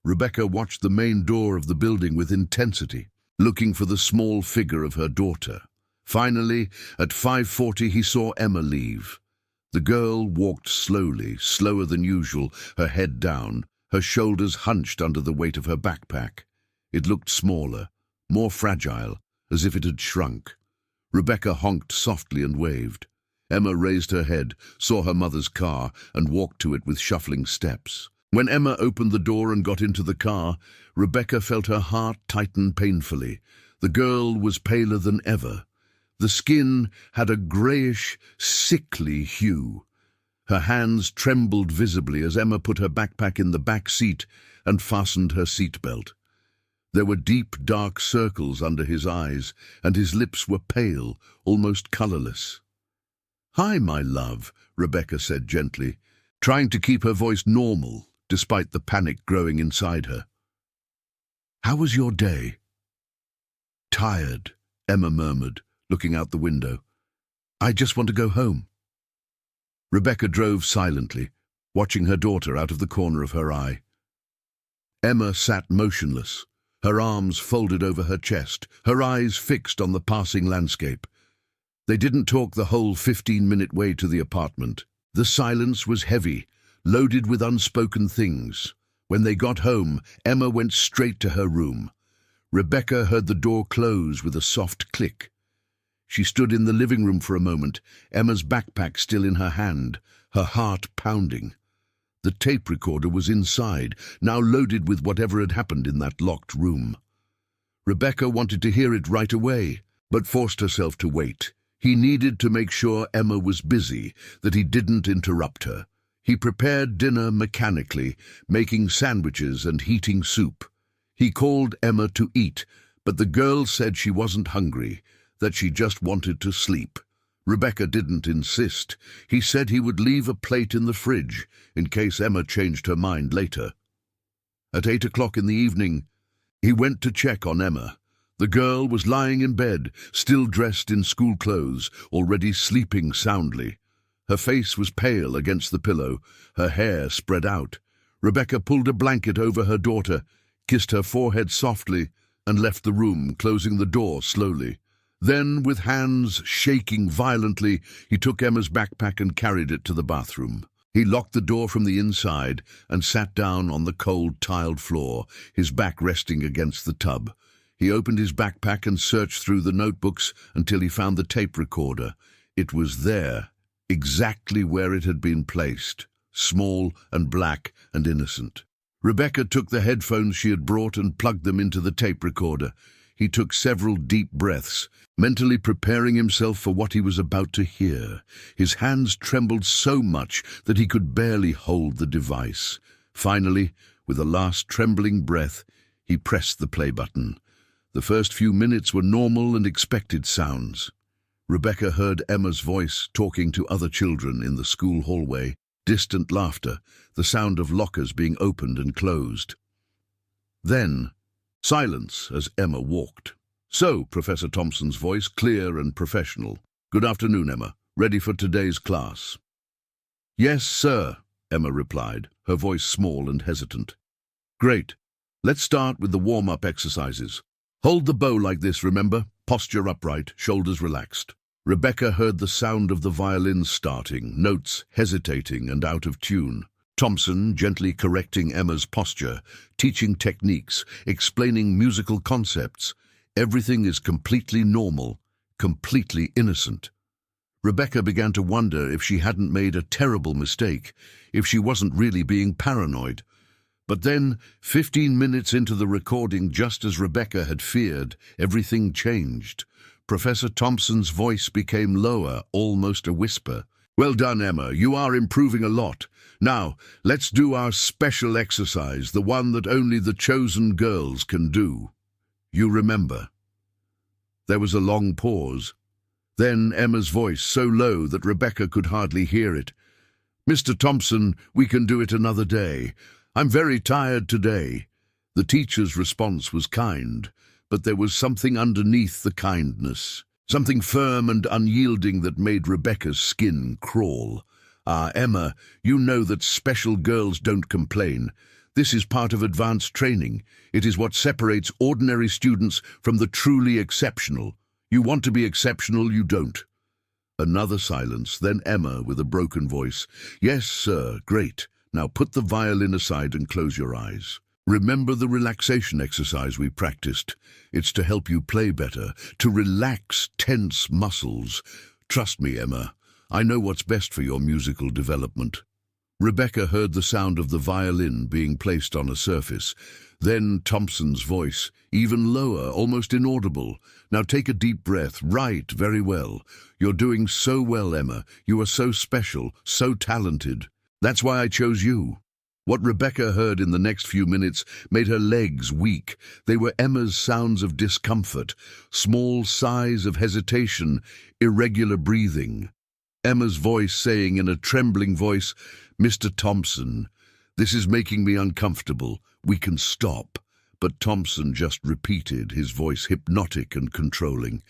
Rebecca watched the main door of the building with intensity, looking for the small figure of her daughter. Finally, at 5:40, he saw Emma leave. The girl walked slowly, slower than usual, her head down, her shoulders hunched under the weight of her backpack. It looked smaller, more fragile, as if it had shrunk. Rebecca honked softly and waved. Emma raised her head, saw her mother's car, and walked to it with shuffling steps. When Emma opened the door and got into the car, Rebecca felt her heart tighten painfully. The girl was paler than ever. The skin had a greyish, sickly hue. Her hands trembled visibly as Emma put her backpack in the back seat and fastened her seatbelt. There were deep, dark circles under his eyes, and his lips were pale, almost colourless. "Hi, my love," Rebecca said gently, trying to keep her voice normal, despite the panic growing inside her. "How was your day?" "Tired," Emma murmured, looking out the window. "I just want to go home." Rebecca drove silently, watching her daughter out of the corner of her eye. Emma sat motionless, her arms folded over her chest, her eyes fixed on the passing landscape. They didn't talk the whole 15-minute way to the apartment. The silence was heavy, loaded with unspoken things. When they got home, Emma went straight to her room. Rebecca heard the door close with a soft click. She stood in the living room for a moment, Emma's backpack still in her hand, her heart pounding. The tape recorder was inside, now loaded with whatever had happened in that locked room. Rebecca wanted to hear it right away, but forced herself to wait. He needed to make sure Emma was busy, that he didn't interrupt her. He prepared dinner mechanically, making sandwiches and heating soup. He called Emma to eat, but the girl said she wasn't hungry, that she just wanted to sleep. Rebecca didn't insist. He said he would leave a plate in the fridge, in case Emma changed her mind later. At 8 o'clock in the evening, he went to check on Emma. The girl was lying in bed, still dressed in school clothes, already sleeping soundly. Her face was pale against the pillow, her hair spread out. Rebecca pulled a blanket over her daughter, kissed her forehead softly, and left the room, closing the door slowly. Then, with hands shaking violently, he took Emma's backpack and carried it to the bathroom. He locked the door from the inside and sat down on the cold tiled floor, his back resting against the tub. He opened his backpack and searched through the notebooks until he found the tape recorder. It was there, exactly where it had been placed, small and black and innocent. Rebecca took the headphones she had brought and plugged them into the tape recorder. He took several deep breaths, mentally preparing himself for what he was about to hear. His hands trembled so much that he could barely hold the device. Finally, with a last trembling breath, he pressed the play button. The first few minutes were normal and expected sounds. Rebecca heard Emma's voice talking to other children in the school hallway, distant laughter, the sound of lockers being opened and closed. Then, silence as Emma walked. "So," Professor Thompson's voice, clear and professional. "Good afternoon, Emma. Ready for today's class?" "Yes, sir," Emma replied, her voice small and hesitant. "Great. Let's start with the warm-up exercises. Hold the bow like this, remember? Posture upright, shoulders relaxed." Rebecca heard the sound of the violin starting, notes hesitating and out of tune. Thompson gently correcting Emma's posture, teaching techniques, explaining musical concepts. Everything is completely normal, completely innocent. Rebecca began to wonder if she hadn't made a terrible mistake, if she wasn't really being paranoid. But then, 15 minutes into the recording, just as Rebecca had feared, everything changed. Professor Thompson's voice became lower, almost a whisper. "Well done, Emma. You are improving a lot. Now, let's do our special exercise, the one that only the chosen girls can do. You remember." There was a long pause. Then Emma's voice, so low that Rebecca could hardly hear it. "Mr. Thompson, we can do it another day. I'm very tired today." The teacher's response was kind, but there was something underneath the kindness, something firm and unyielding that made Rebecca's skin crawl. "Ah, Emma, you know that special girls don't complain. This is part of advanced training. It is what separates ordinary students from the truly exceptional. You want to be exceptional, you don't." Another silence, then Emma with a broken voice. "Yes, sir, great. Now put the violin aside and close your eyes. Remember the relaxation exercise we practiced. It's to help you play better, to relax tense muscles. Trust me, Emma, I know what's best for your musical development." Rebecca heard the sound of the violin being placed on a surface. Then Thompson's voice, even lower, almost inaudible. "Now take a deep breath. Right, very well. You're doing so well, Emma. You are so special, so talented. That's why I chose you." What Rebecca heard in the next few minutes made her legs weak. They were Emma's sounds of discomfort, small sighs of hesitation, irregular breathing. Emma's voice saying in a trembling voice, "Mr. Thompson, this is making me uncomfortable. We can stop." But Thompson just repeated, his voice hypnotic and controlling.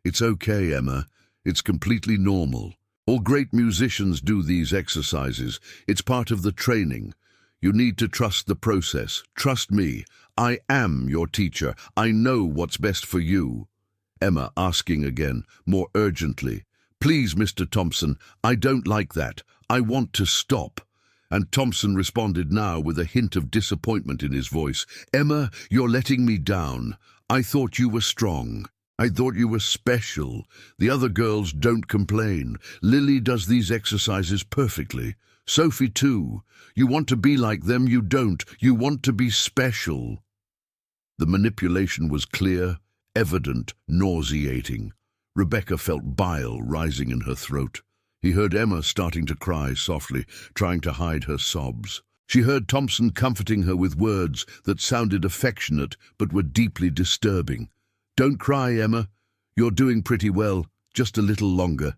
"It's okay, Emma. It's completely normal. All great musicians do these exercises. It's part of the training. You need to trust the process. Trust me. I am your teacher. I know what's best for you." Emma asking again, more urgently, "Please, Mr. Thompson, I don't like that. I want to stop." And Thompson responded now with a hint of disappointment in his voice. "Emma, you're letting me down. I thought you were strong. I thought you were special. The other girls don't complain. Lily does these exercises perfectly. Sophie too. You want to be like them, you don't. You want to be special." The manipulation was clear, evident, nauseating. Rebecca felt bile rising in her throat. He heard Emma starting to cry softly, trying to hide her sobs. She heard Thompson comforting her with words that sounded affectionate but were deeply disturbing. "Don't cry, Emma. You're doing pretty well. Just a little longer.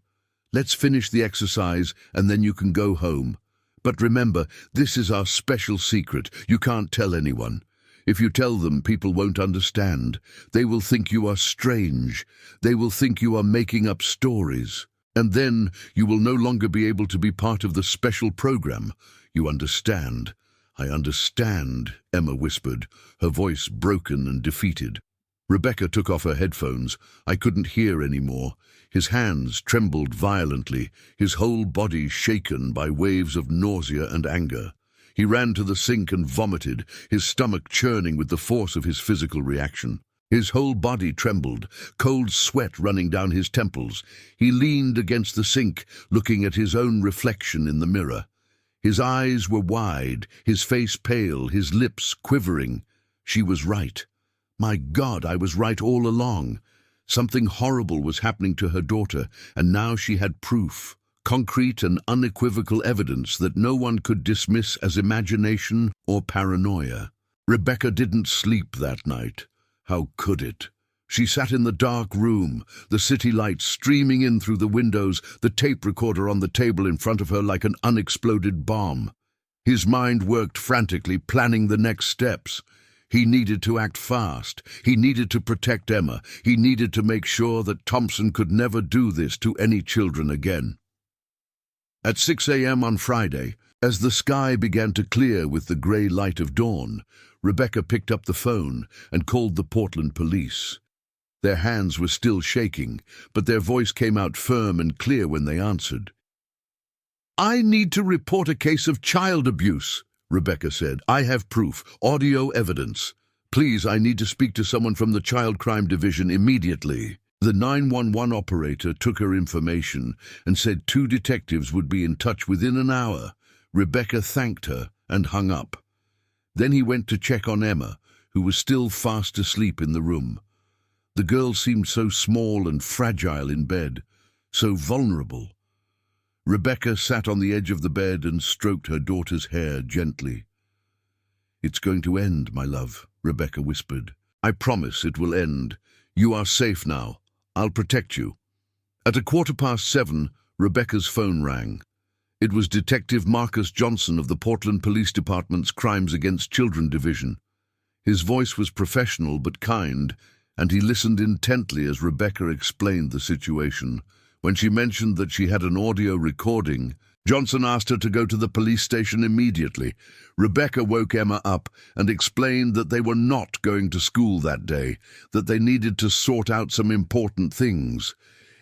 Let's finish the exercise and then you can go home. But remember, this is our special secret. You can't tell anyone. If you tell them, people won't understand. They will think you are strange. They will think you are making up stories. And then you will no longer be able to be part of the special program. You understand?" "I understand," Emma whispered, her voice broken and defeated. Rebecca took off her headphones. I couldn't hear any more. His hands trembled violently, his whole body shaken by waves of nausea and anger. He ran to the sink and vomited, his stomach churning with the force of his physical reaction. His whole body trembled, cold sweat running down his temples. He leaned against the sink, looking at his own reflection in the mirror. His eyes were wide, his face pale, his lips quivering. She was right. My God, I was right all along. Something horrible was happening to her daughter, and now she had proof, concrete and unequivocal evidence that no one could dismiss as imagination or paranoia. Rebecca didn't sleep that night. How could it? She sat in the dark room, the city lights streaming in through the windows, the tape recorder on the table in front of her like an unexploded bomb. His mind worked frantically, planning the next steps. He needed to act fast. He needed to protect Emma. He needed to make sure that Thompson could never do this to any children again. At 6 a.m. on Friday, as the sky began to clear with the grey light of dawn, Rebecca picked up the phone and called the Portland police. Their hands were still shaking, but their voice came out firm and clear when they answered. "I need to report a case of child abuse," Rebecca said. "I have proof, audio evidence. Please, I need to speak to someone from the Child Crime Division immediately." The 911 operator took her information and said 2 detectives would be in touch within an hour. Rebecca thanked her and hung up. Then he went to check on Emma, who was still fast asleep in the room. The girl seemed so small and fragile in bed, so vulnerable. Rebecca sat on the edge of the bed and stroked her daughter's hair gently. "It's going to end, my love," Rebecca whispered. "I promise it will end. You are safe now. I'll protect you." At 7:15, Rebecca's phone rang. It was Detective Marcus Johnson of the Portland Police Department's Crimes Against Children Division. His voice was professional but kind, and he listened intently as Rebecca explained the situation. When she mentioned that she had an audio recording, Johnson asked her to go to the police station immediately. Rebecca woke Emma up and explained that they were not going to school that day, that they needed to sort out some important things.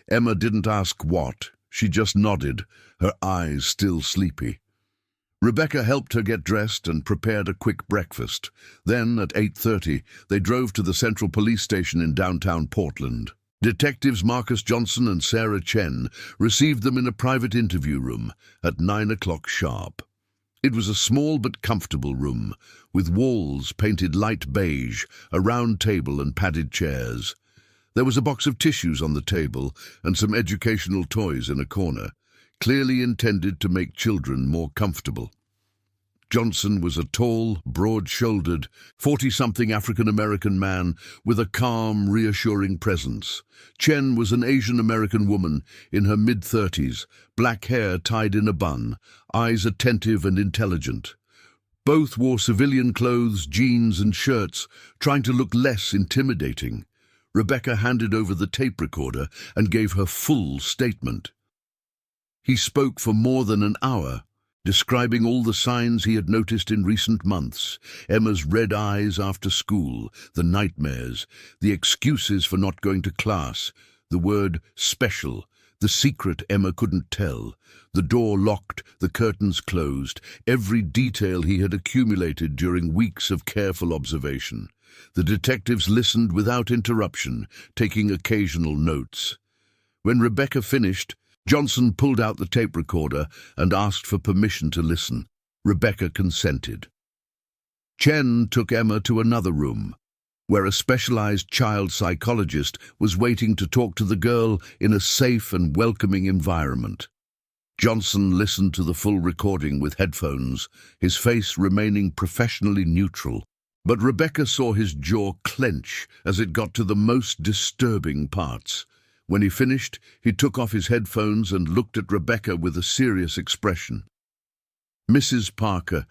Emma didn't ask what. She just nodded, her eyes still sleepy. Rebecca helped her get dressed and prepared a quick breakfast. Then, at 8:30, they drove to the Central Police Station in downtown Portland. Detectives Marcus Johnson and Sarah Chen received them in a private interview room at 9 o'clock sharp. It was a small but comfortable room, with walls painted light beige, a round table and padded chairs. There was a box of tissues on the table and some educational toys in a corner, clearly intended to make children more comfortable. Johnson was a tall, broad-shouldered, 40-something African-American man with a calm, reassuring presence. Chen was an Asian-American woman in her mid-30s, black hair tied in a bun, eyes attentive and intelligent. Both wore civilian clothes, jeans and shirts, trying to look less intimidating. Rebecca handed over the tape recorder and gave her full statement. He spoke for more than an hour, describing all the signs he had noticed in recent months: Emma's red eyes after school, the nightmares, the excuses for not going to class, the word special, the secret Emma couldn't tell, the door locked, the curtains closed, every detail he had accumulated during weeks of careful observation. The detectives listened without interruption, taking occasional notes. When Rebecca finished, Johnson pulled out the tape recorder and asked for permission to listen. Rebecca consented. Chen took Emma to another room, where a specialized child psychologist was waiting to talk to the girl in a safe and welcoming environment. Johnson listened to the full recording with headphones, his face remaining professionally neutral. But Rebecca saw his jaw clench as it got to the most disturbing parts. When he finished, he took off his headphones and looked at Rebecca with a serious expression. "Mrs. Parker,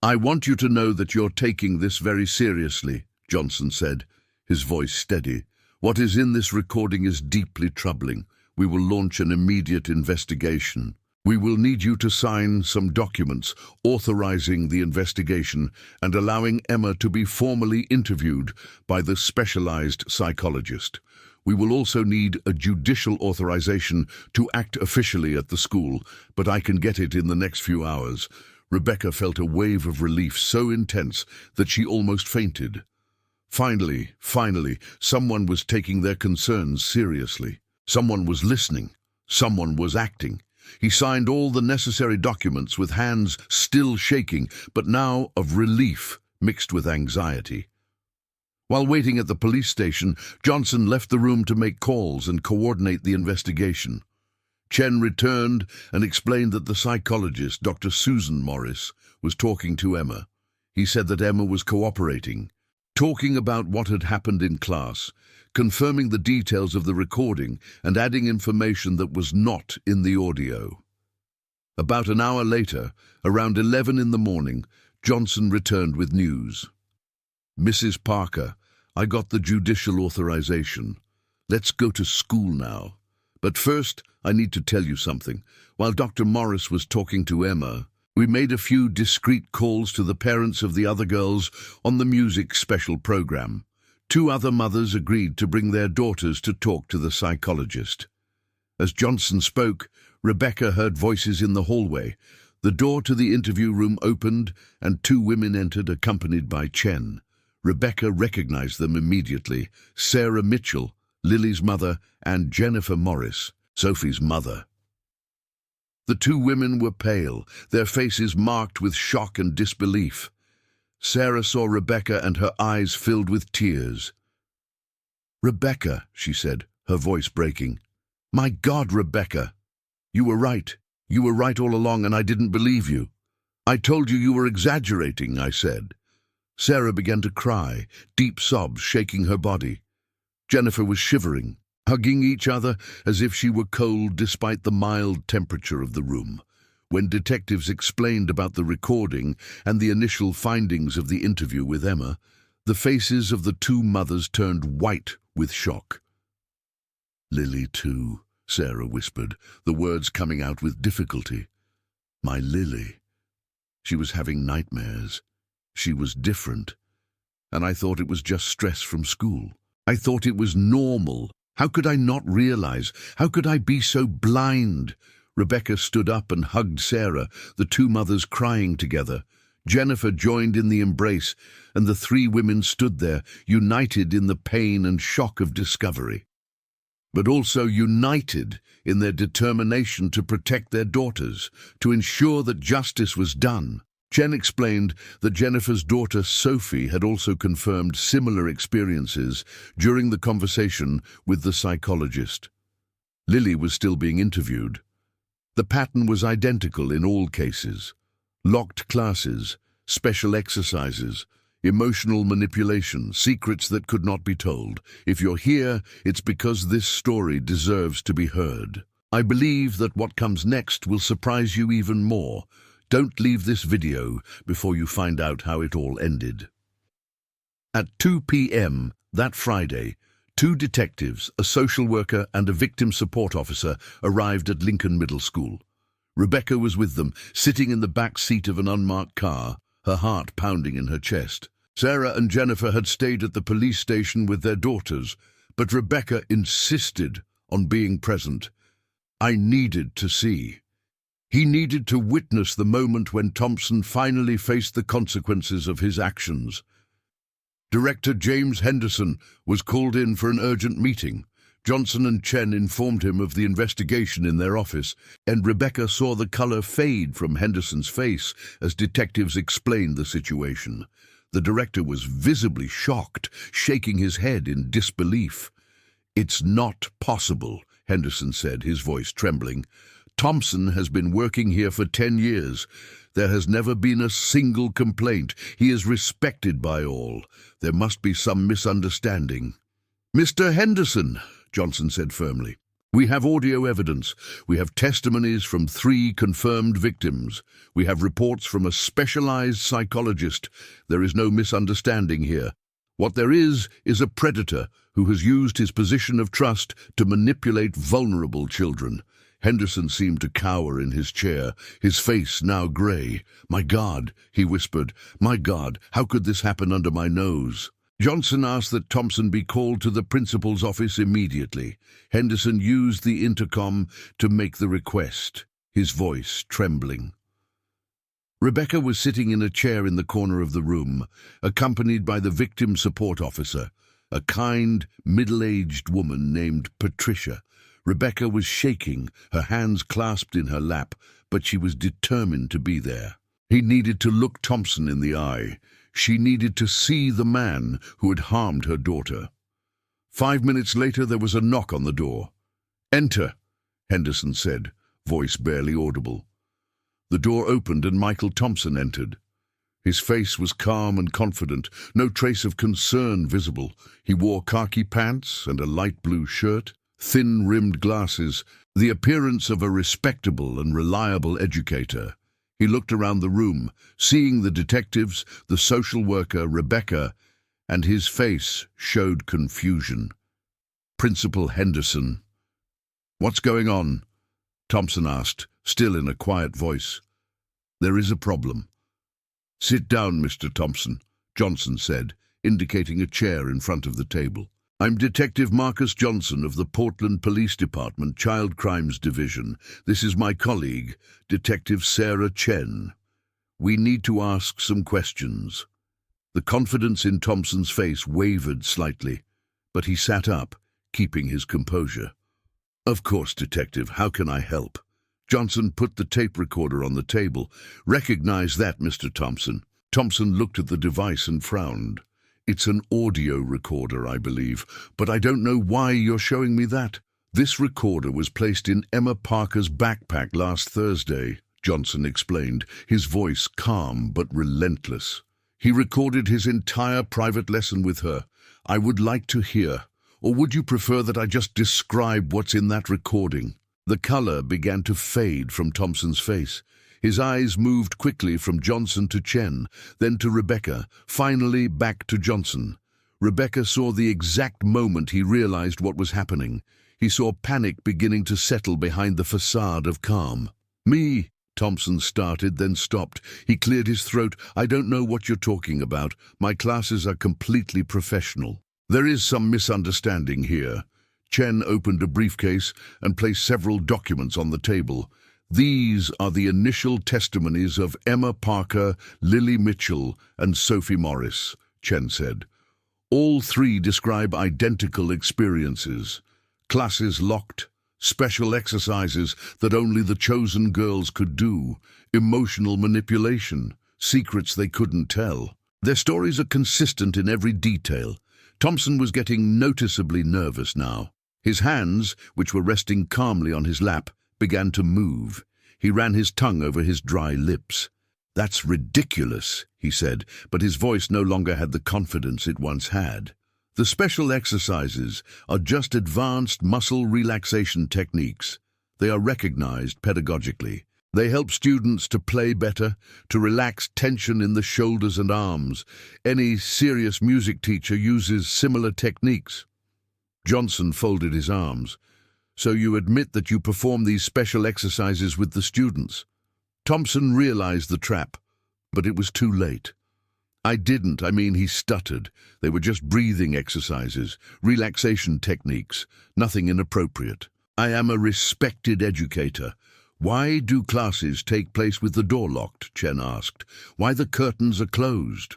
I want you to know that you're taking this very seriously," Johnson said, his voice steady. "What is in this recording is deeply troubling. We will launch an immediate investigation. We will need you to sign some documents authorizing the investigation and allowing Emma to be formally interviewed by the specialized psychologist. We will also need a judicial authorization to act officially at the school, but I can get it in the next few hours." Rebecca felt a wave of relief so intense that she almost fainted. Finally, someone was taking their concerns seriously. Someone was listening. Someone was acting. He signed all the necessary documents with hands still shaking, but now of relief mixed with anxiety. While waiting at the police station, Johnson left the room to make calls and coordinate the investigation. Chen returned and explained that the psychologist, Dr. Susan Morris, was talking to Emma. He said that Emma was cooperating, talking about what had happened in class, confirming the details of the recording and adding information that was not in the audio. About an hour later, around 11 in the morning, Johnson returned with news. "Mrs. Parker, I got the judicial authorization. Let's go to school now. But first, I need to tell you something. While Dr. Morris was talking to Emma, we made a few discreet calls to the parents of the other girls on the music special program. 2 other mothers agreed to bring their daughters to talk to the psychologist." As Johnson spoke, Rebecca heard voices in the hallway. The door to the interview room opened and 2 women entered, accompanied by Chen. Rebecca recognized them immediately: Sarah Mitchell, Lily's mother, and Jennifer Morris, Sophie's mother. The 2 women were pale, their faces marked with shock and disbelief. Sarah saw Rebecca and her eyes filled with tears. "Rebecca," she said, her voice breaking. "My God, Rebecca! You were right. You were right all along, and I didn't believe you. I told you you were exaggerating," I said. Sarah began to cry, deep sobs shaking her body. Jennifer was shivering, hugging each other as if she were cold despite the mild temperature of the room. When detectives explained about the recording and the initial findings of the interview with Emma, the faces of the 2 mothers turned white with shock. "Lily too," Sarah whispered, the words coming out with difficulty. "My Lily. She was having nightmares. She was different. And I thought it was just stress from school. I thought it was normal. How could I not realize? How could I be so blind?" Rebecca stood up and hugged Sarah, the 2 mothers crying together. Jennifer joined in the embrace, and the 3 women stood there, united in the pain and shock of discovery, but also united in their determination to protect their daughters, to ensure that justice was done. Chen explained that Jennifer's daughter Sophie had also confirmed similar experiences during the conversation with the psychologist. Lily was still being interviewed. The pattern was identical in all cases: locked classes, special exercises, emotional manipulation, secrets that could not be told. If you're here, it's because this story deserves to be heard. I believe that what comes next will surprise you even more. Don't leave this video before you find out how it all ended. At 2 p.m. that Friday, 2 detectives, a social worker and a victim support officer, arrived at Lincoln Middle School. Rebecca was with them, sitting in the back seat of an unmarked car, her heart pounding in her chest. Sarah and Jennifer had stayed at the police station with their daughters, but Rebecca insisted on being present. I needed to see. He needed to witness the moment when Thompson finally faced the consequences of his actions. Director James Henderson was called in for an urgent meeting. Johnson and Chen informed him of the investigation in their office, and Rebecca saw the color fade from Henderson's face as detectives explained the situation. The director was visibly shocked, shaking his head in disbelief. "It's not possible," Henderson said, his voice trembling. "Thompson has been working here for 10 years. There has never been a single complaint. He is respected by all. There must be some misunderstanding." "Mr. Henderson," Johnson said firmly, "we have audio evidence. We have testimonies from 3 confirmed victims. We have reports from a specialized psychologist. There is no misunderstanding here. What there is a predator who has used his position of trust to manipulate vulnerable children." Henderson seemed to cower in his chair, his face now grey. "My God," he whispered. "My God, how could this happen under my nose?" Johnson asked that Thompson be called to the principal's office immediately. Henderson used the intercom to make the request, his voice trembling. Rebecca was sitting in a chair in the corner of the room, accompanied by the victim support officer, a kind, middle-aged woman named Patricia. Rebecca was shaking, her hands clasped in her lap, but she was determined to be there. He needed to look Thompson in the eye. She needed to see the man who had harmed her daughter. 5 minutes later, there was a knock on the door. "Enter," Henderson said, voice barely audible. The door opened and Michael Thompson entered. His face was calm and confident, no trace of concern visible. He wore khaki pants and a light blue shirt, thin-rimmed glasses, the appearance of a respectable and reliable educator. He looked around the room, seeing the detectives, the social worker, Rebecca, and his face showed confusion. "Principal Henderson." "What's going on?" Thompson asked, still in a quiet voice. "There is a problem." "Sit down, Mr. Thompson," Johnson said, indicating a chair in front of the table. "I'm Detective Marcus Johnson of the Portland Police Department Child Crimes Division. This is my colleague, Detective Sarah Chen. We need to ask some questions." The confidence in Thompson's face wavered slightly, but he sat up, keeping his composure. "Of course, Detective, how can I help?" Johnson put the tape recorder on the table. "Recognize that, Mr. Thompson." Thompson looked at the device and frowned. "It's an audio recorder, I believe, but I don't know why you're showing me that." "This recorder was placed in Emma Parker's backpack last Thursday," Johnson explained, his voice calm but relentless. "He recorded his entire private lesson with her. I would like to hear, or would you prefer that I just describe what's in that recording?" The color began to fade from Thompson's face. His eyes moved quickly from Johnson to Chen, then to Rebecca, finally back to Johnson. Rebecca saw the exact moment he realized what was happening. He saw panic beginning to settle behind the facade of calm. "Me," Thompson started, then stopped. He cleared his throat. "I don't know what you're talking about. My classes are completely professional." "There is some misunderstanding here." Chen opened a briefcase and placed several documents on the table. "These are the initial testimonies of Emma Parker, Lily Mitchell, and Sophie Morris," Chen said. "All three describe identical experiences. Classes locked, special exercises that only the chosen girls could do, emotional manipulation, secrets they couldn't tell. Their stories are consistent in every detail." Thompson was getting noticeably nervous now. His hands, which were resting calmly on his lap, began to move. He ran his tongue over his dry lips. "That's ridiculous," he said, but his voice no longer had the confidence it once had. "The special exercises are just advanced muscle relaxation techniques. They are recognized pedagogically. They help students to play better, to relax tension in the shoulders and arms. Any serious music teacher uses similar techniques." Johnson folded his arms. "So you admit that you perform these special exercises with the students?" Thompson realized the trap, but it was too late. I mean, he stuttered. "They were just breathing exercises, relaxation techniques, nothing inappropriate. I am a respected educator." "Why do classes take place with the door locked?" Chen asked. "Why the curtains are closed?"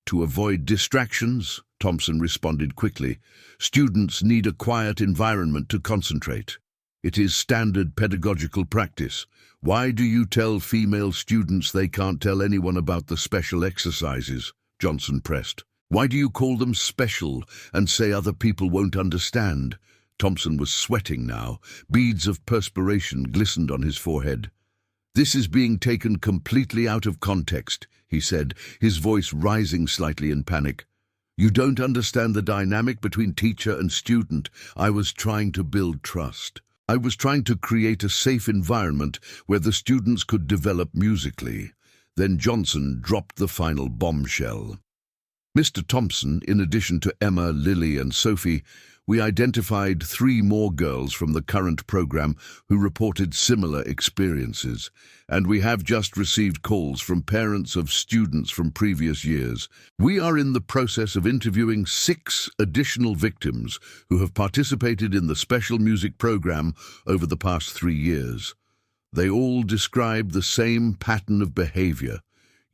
"To avoid distractions," Thompson responded quickly. "Students need a quiet environment to concentrate. It is standard pedagogical practice." "Why do you tell female students they can't tell anyone about the special exercises?" Johnson pressed. "Why do you call them special and say other people won't understand?" Thompson was sweating now. Beads of perspiration glistened on his forehead. "This is being taken completely out of context," he said, his voice rising slightly in panic. "You don't understand the dynamic between teacher and student. I was trying to build trust. I was trying to create a safe environment where the students could develop musically." Then Johnson dropped the final bombshell. "Mr. Thompson, in addition to Emma, Lily, and Sophie, we identified 3 more girls from the current program who reported similar experiences, and we have just received calls from parents of students from previous years. We are in the process of interviewing 6 additional victims who have participated in the special music program over the past 3 years. They all describe the same pattern of behavior.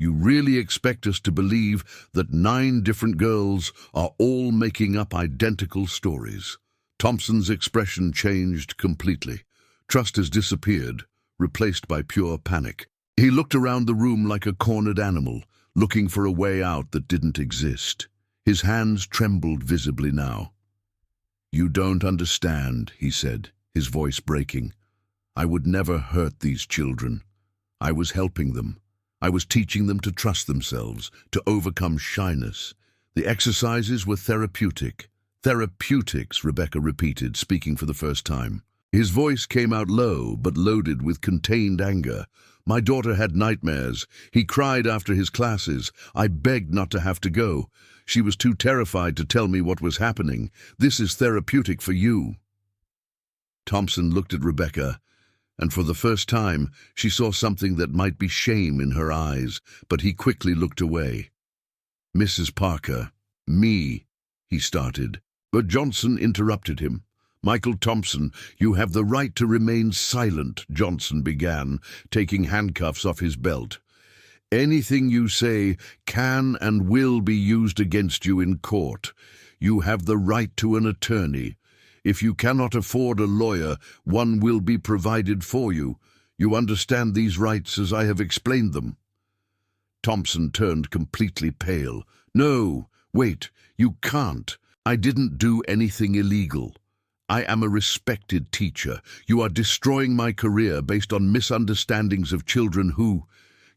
You really expect us to believe that 9 different girls are all making up identical stories?" Thompson's expression changed completely. Trust has disappeared, replaced by pure panic. He looked around the room like a cornered animal, looking for a way out that didn't exist. His hands trembled visibly now. "You don't understand," he said, his voice breaking. "I would never hurt these children. I was helping them. I was teaching them to trust themselves, to overcome shyness. The exercises were therapeutic." "Therapeutics," Rebecca repeated, speaking for the first time. His voice came out low, but loaded with contained anger. "My daughter had nightmares. He cried after his classes. I begged not to have to go. She was too terrified to tell me what was happening. This is therapeutic for you." Thompson looked at Rebecca, and for the first time she saw something that might be shame in her eyes, but he quickly looked away. "Mrs. Parker, me," he started, but Johnson interrupted him. "Michael Thompson, you have the right to remain silent," Johnson began, taking handcuffs off his belt. "Anything you say can and will be used against you in court. You have the right to an attorney. If you cannot afford a lawyer, one will be provided for you. You understand these rights as I have explained them?" Thompson turned completely pale. "No, wait, you can't. I didn't do anything illegal. I am a respected teacher. You are destroying my career based on misunderstandings of children who—"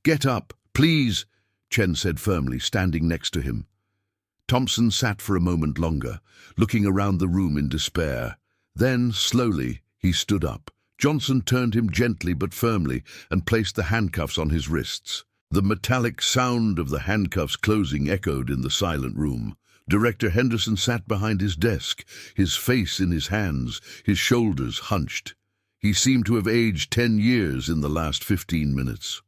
"Get up, please," Chen said firmly, standing next to him. Thompson sat for a moment longer, looking around the room in despair. Then, slowly, he stood up. Johnson turned him gently but firmly and placed the handcuffs on his wrists. The metallic sound of the handcuffs closing echoed in the silent room. Director Henderson sat behind his desk, his face in his hands, his shoulders hunched. He seemed to have aged 10 years in the last 15 minutes.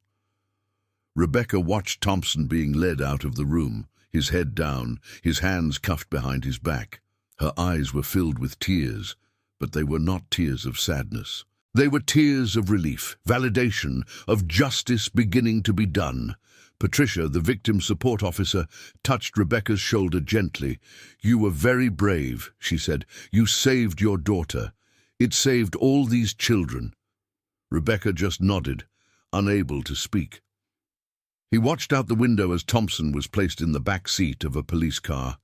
Rebecca watched Thompson being led out of the room, his head down, his hands cuffed behind his back. Her eyes were filled with tears, but they were not tears of sadness. They were tears of relief, validation, of justice beginning to be done. Patricia, the victim support officer, touched Rebecca's shoulder gently. "You were very brave," she said. "You saved your daughter. It saved all these children." Rebecca just nodded, unable to speak. He watched out the window as Thompson was placed in the back seat of a police car.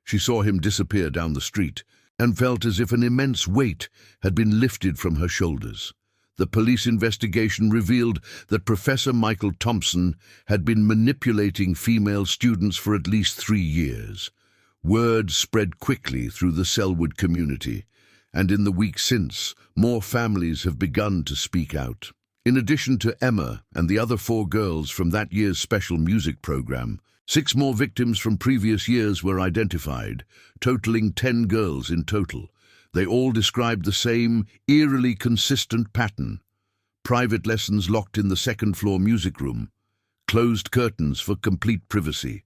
She saw him disappear down the street and felt as if an immense weight had been lifted from her shoulders. The police investigation revealed that Professor Michael Thompson had been manipulating female students for at least 3 years. Word spread quickly through the Selwood community, and in the weeks since, more families have begun to speak out. In addition to Emma and the other 4 girls from that year's special music program, 6 more victims from previous years were identified, totaling 10 girls in total. They all described the same, eerily consistent pattern. Private lessons locked in the second-floor music room, closed curtains for complete privacy,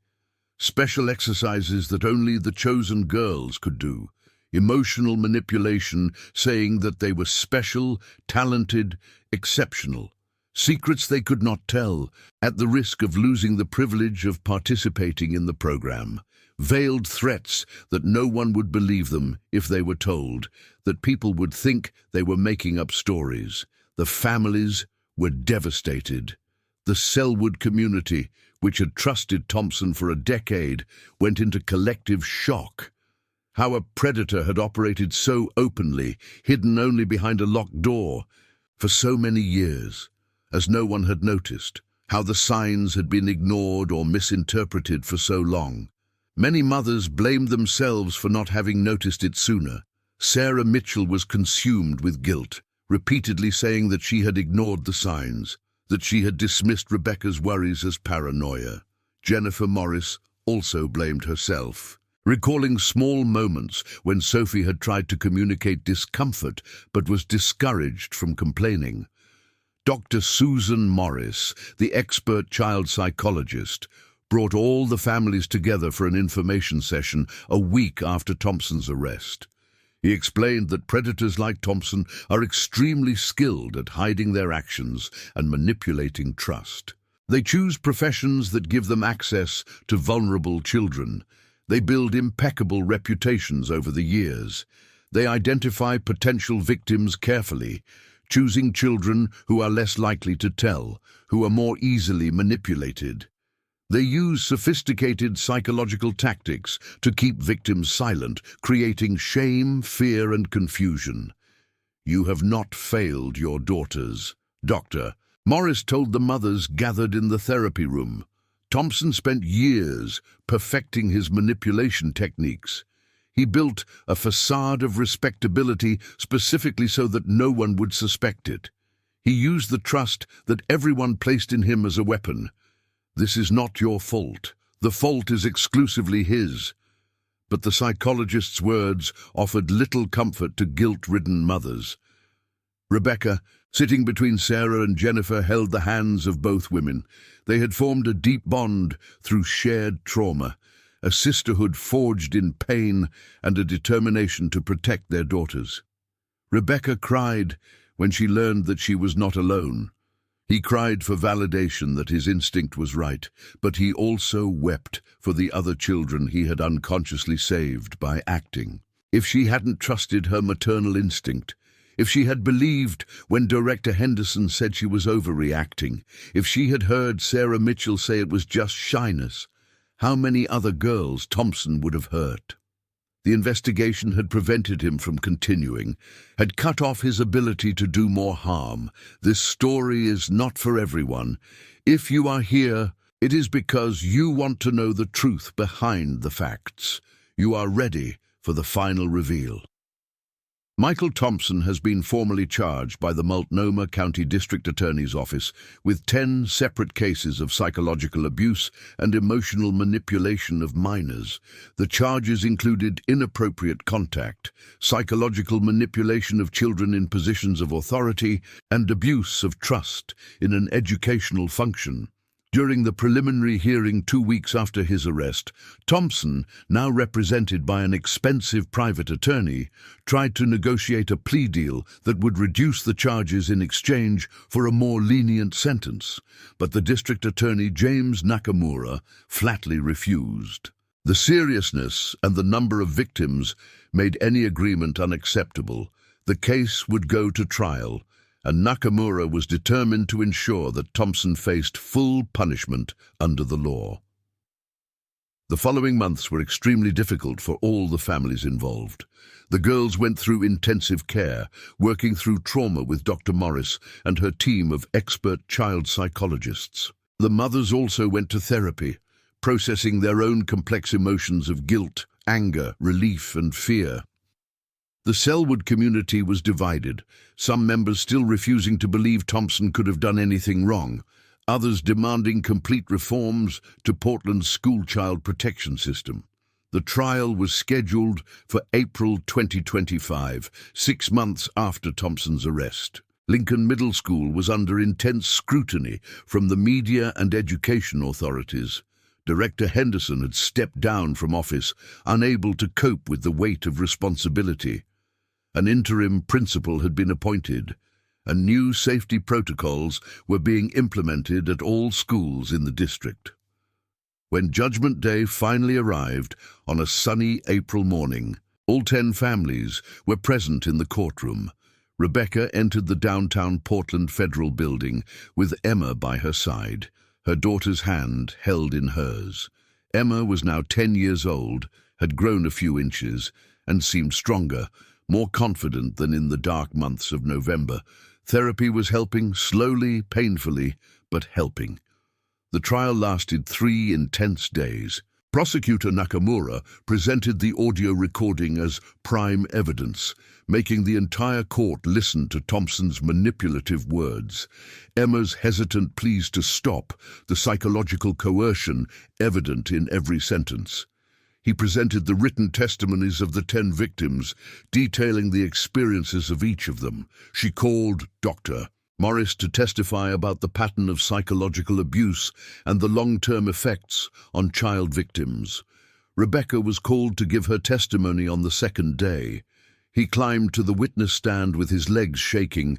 special exercises that only the chosen girls could do, emotional manipulation saying that they were special, talented, exceptional, secrets they could not tell, at the risk of losing the privilege of participating in the program. Veiled threats that no one would believe them if they were told, that people would think they were making up stories. The families were devastated. The Selwood community, which had trusted Thompson for a decade, went into collective shock. How a predator had operated so openly, hidden only behind a locked door, for so many years, as no one had noticed. How the signs had been ignored or misinterpreted for so long. Many mothers blamed themselves for not having noticed it sooner. Sarah Mitchell was consumed with guilt, repeatedly saying that she had ignored the signs, that she had dismissed Rebecca's worries as paranoia. Jennifer Morris also blamed herself, recalling small moments when Sophie had tried to communicate discomfort but was discouraged from complaining. Dr. Susan Morris, the expert child psychologist, brought all the families together for an information session a week after Thompson's arrest. He explained that predators like Thompson are extremely skilled at hiding their actions and manipulating trust. They choose professions that give them access to vulnerable children. They build impeccable reputations over the years. They identify potential victims carefully, choosing children who are less likely to tell, who are more easily manipulated. They use sophisticated psychological tactics to keep victims silent, creating shame, fear, and confusion. "You have not failed your daughters, Doctor," Morris told the mothers gathered in the therapy room. Thompson spent years perfecting his manipulation techniques. He built a facade of respectability specifically so that no one would suspect it. He used the trust that everyone placed in him as a weapon. "This is not your fault. The fault is exclusively his." But the psychologist's words offered little comfort to guilt-ridden mothers. Rebecca, sitting between Sarah and Jennifer, held the hands of both women. They had formed a deep bond through shared trauma, a sisterhood forged in pain and a determination to protect their daughters. Rebecca cried when she learned that she was not alone. He cried for validation that his instinct was right, but he also wept for the other children he had unconsciously saved by acting. If she hadn't trusted her maternal instinct, if she had believed when Director Henderson said she was overreacting, if she had heard Sarah Mitchell say it was just shyness, how many other girls Thompson would have hurt? The investigation had prevented him from continuing, had cut off his ability to do more harm. This story is not for everyone. If you are here, it is because you want to know the truth behind the facts. You are ready for the final reveal. Michael Thompson has been formally charged by the Multnomah County District Attorney's Office with 10 separate cases of psychological abuse and emotional manipulation of minors. The charges included inappropriate contact, psychological manipulation of children in positions of authority, and abuse of trust in an educational function. During the preliminary hearing 2 weeks after his arrest, Thompson, now represented by an expensive private attorney, tried to negotiate a plea deal that would reduce the charges in exchange for a more lenient sentence. But the district attorney, James Nakamura, flatly refused. The seriousness and the number of victims made any agreement unacceptable. The case would go to trial, and Nakamura was determined to ensure that Thompson faced full punishment under the law. The following months were extremely difficult for all the families involved. The girls went through intensive care, working through trauma with Dr. Morris and her team of expert child psychologists. The mothers also went to therapy, processing their own complex emotions of guilt, anger, relief, and fear. The Selwood community was divided, some members still refusing to believe Thompson could have done anything wrong, others demanding complete reforms to Portland's school child protection system. The trial was scheduled for April 2025, 6 months after Thompson's arrest. Lincoln Middle School was under intense scrutiny from the media and education authorities. Director Henderson had stepped down from office, unable to cope with the weight of responsibility. An interim principal had been appointed, and new safety protocols were being implemented at all schools in the district. When Judgment Day finally arrived on a sunny April morning, all 10 families were present in the courtroom. Rebecca entered the downtown Portland Federal Building with Emma by her side, her daughter's hand held in hers. Emma was now 10 years old, had grown a few inches, and seemed stronger, more confident than in the dark months of November. Therapy was helping, slowly, painfully, but helping. The trial lasted 3 intense days. Prosecutor Nakamura presented the audio recording as prime evidence, making the entire court listen to Thompson's manipulative words. Emma's hesitant pleas to stop, the psychological coercion evident in every sentence. He presented the written testimonies of the 10 victims, detailing the experiences of each of them. She called Dr. Morris to testify about the pattern of psychological abuse and the long-term effects on child victims. Rebecca was called to give her testimony on the second day. He climbed to the witness stand with his legs shaking,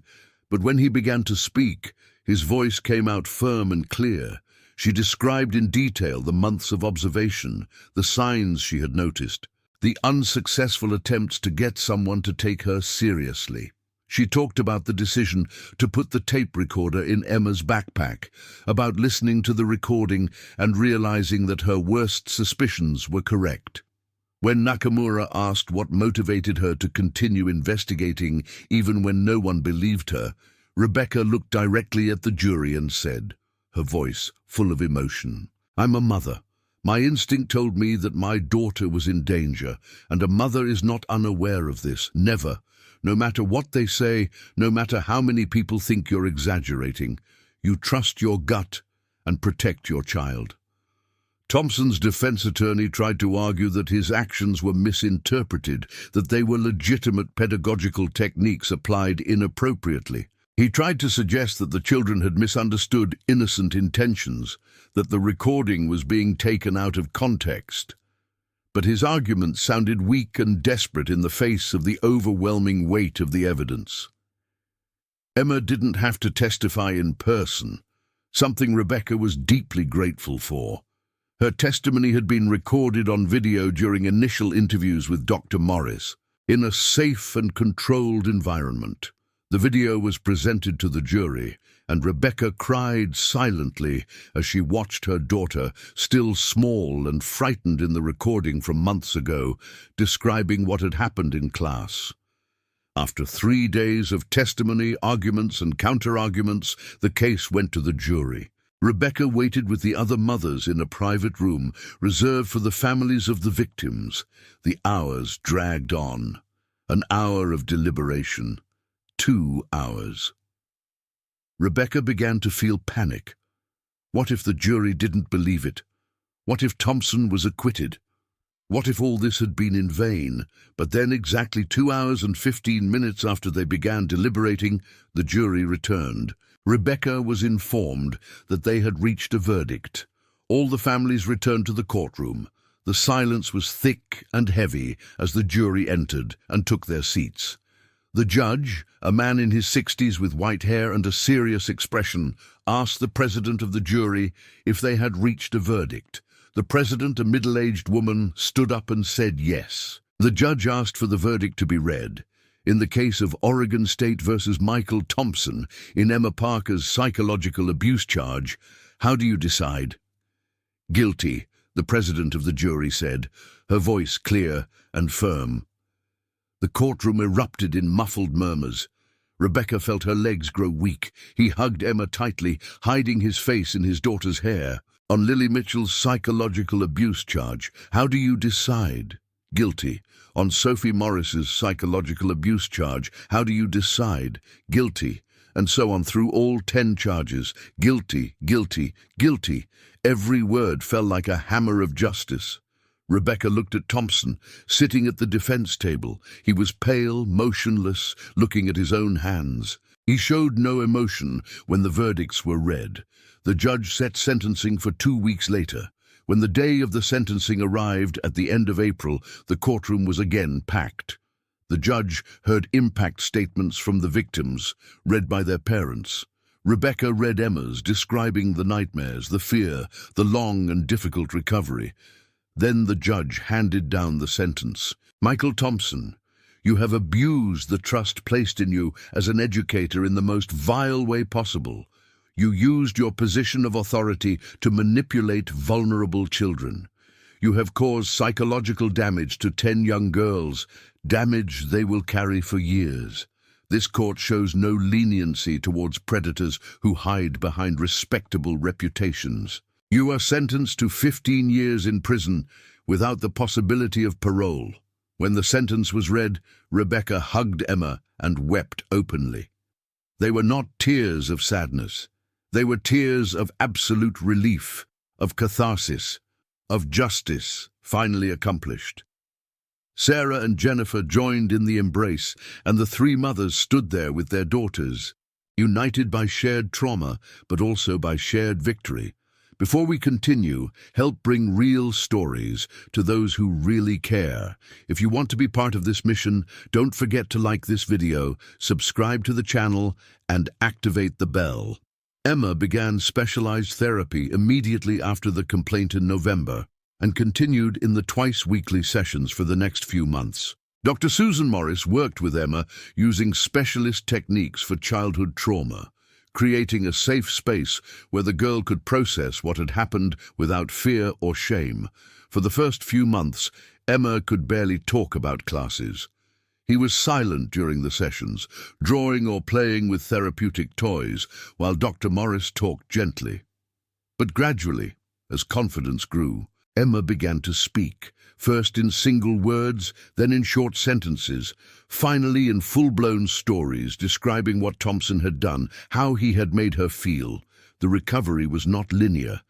but when he began to speak, his voice came out firm and clear. She described in detail the months of observation, the signs she had noticed, the unsuccessful attempts to get someone to take her seriously. She talked about the decision to put the tape recorder in Emma's backpack, about listening to the recording and realizing that her worst suspicions were correct. When Nakamura asked what motivated her to continue investigating even when no one believed her, Rebecca looked directly at the jury and said, her voice full of emotion, "I'm a mother. My instinct told me that my daughter was in danger, and a mother is not unaware of this, never. No matter what they say, no matter how many people think you're exaggerating, you trust your gut and protect your child." Thompson's defense attorney tried to argue that his actions were misinterpreted, that they were legitimate pedagogical techniques applied inappropriately. He tried to suggest that the children had misunderstood innocent intentions, that the recording was being taken out of context. But his argument sounded weak and desperate in the face of the overwhelming weight of the evidence. Emma didn't have to testify in person, something Rebecca was deeply grateful for. Her testimony had been recorded on video during initial interviews with Dr. Morris, in a safe and controlled environment. The video was presented to the jury, and Rebecca cried silently as she watched her daughter, still small and frightened in the recording from months ago, describing what had happened in class. After 3 days of testimony, arguments and counter-arguments, the case went to the jury. Rebecca waited with the other mothers in a private room reserved for the families of the victims. The hours dragged on. An hour of deliberation. 2 hours. Rebecca began to feel panic. What if the jury didn't believe it? What if Thompson was acquitted? What if all this had been in vain? But then, exactly 2 hours and 15 minutes after they began deliberating, the jury returned. Rebecca was informed that they had reached a verdict. All the families returned to the courtroom. The silence was thick and heavy as the jury entered and took their seats. The judge, a man in his 60s with white hair and a serious expression, asked the president of the jury if they had reached a verdict. The president, a middle-aged woman, stood up and said yes. The judge asked for the verdict to be read. In the case of Oregon State versus Michael Thompson, in Emma Parker's psychological abuse charge, how do you decide? Guilty, the president of the jury said, her voice clear and firm. The courtroom erupted in muffled murmurs. Rebecca felt her legs grow weak. He hugged Emma tightly, hiding his face in his daughter's hair. On Lily Mitchell's psychological abuse charge, how do you decide? Guilty. On Sophie Morris's psychological abuse charge, how do you decide? Guilty. And so on through all 10 charges. Guilty, guilty, guilty. Every word fell like a hammer of justice. Rebecca looked at Thompson, sitting at the defense table. He was pale, motionless, looking at his own hands. He showed no emotion when the verdicts were read. The judge set sentencing for 2 weeks later. When the day of the sentencing arrived at the end of April, the courtroom was again packed. The judge heard impact statements from the victims, read by their parents. Rebecca read Emma's, describing the nightmares, the fear, the long and difficult recovery. Then the judge handed down the sentence. Michael Thompson, you have abused the trust placed in you as an educator in the most vile way possible. You used your position of authority to manipulate vulnerable children. You have caused psychological damage to 10 young girls, damage they will carry for years. This court shows no leniency towards predators who hide behind respectable reputations. You are sentenced to 15 years in prison without the possibility of parole. When the sentence was read, Rebecca hugged Emma and wept openly. They were not tears of sadness. They were tears of absolute relief, of catharsis, of justice finally accomplished. Sarah and Jennifer joined in the embrace, and the 3 mothers stood there with their daughters, united by shared trauma, but also by shared victory. Before we continue, help bring real stories to those who really care. If you want to be part of this mission, don't forget to like this video, subscribe to the channel, and activate the bell. Emma began specialized therapy immediately after the complaint in November and continued in the twice-weekly sessions for the next few months. Dr. Susan Morris worked with Emma using specialist techniques for childhood trauma, creating a safe space where the girl could process what had happened without fear or shame. For the first few months, Emma could barely talk about classes. He was silent during the sessions, drawing or playing with therapeutic toys, while Dr. Morris talked gently. But gradually, as confidence grew, Emma began to speak, first in single words, then in short sentences, finally in full-blown stories describing what Thompson had done, how he had made her feel. The recovery was not linear.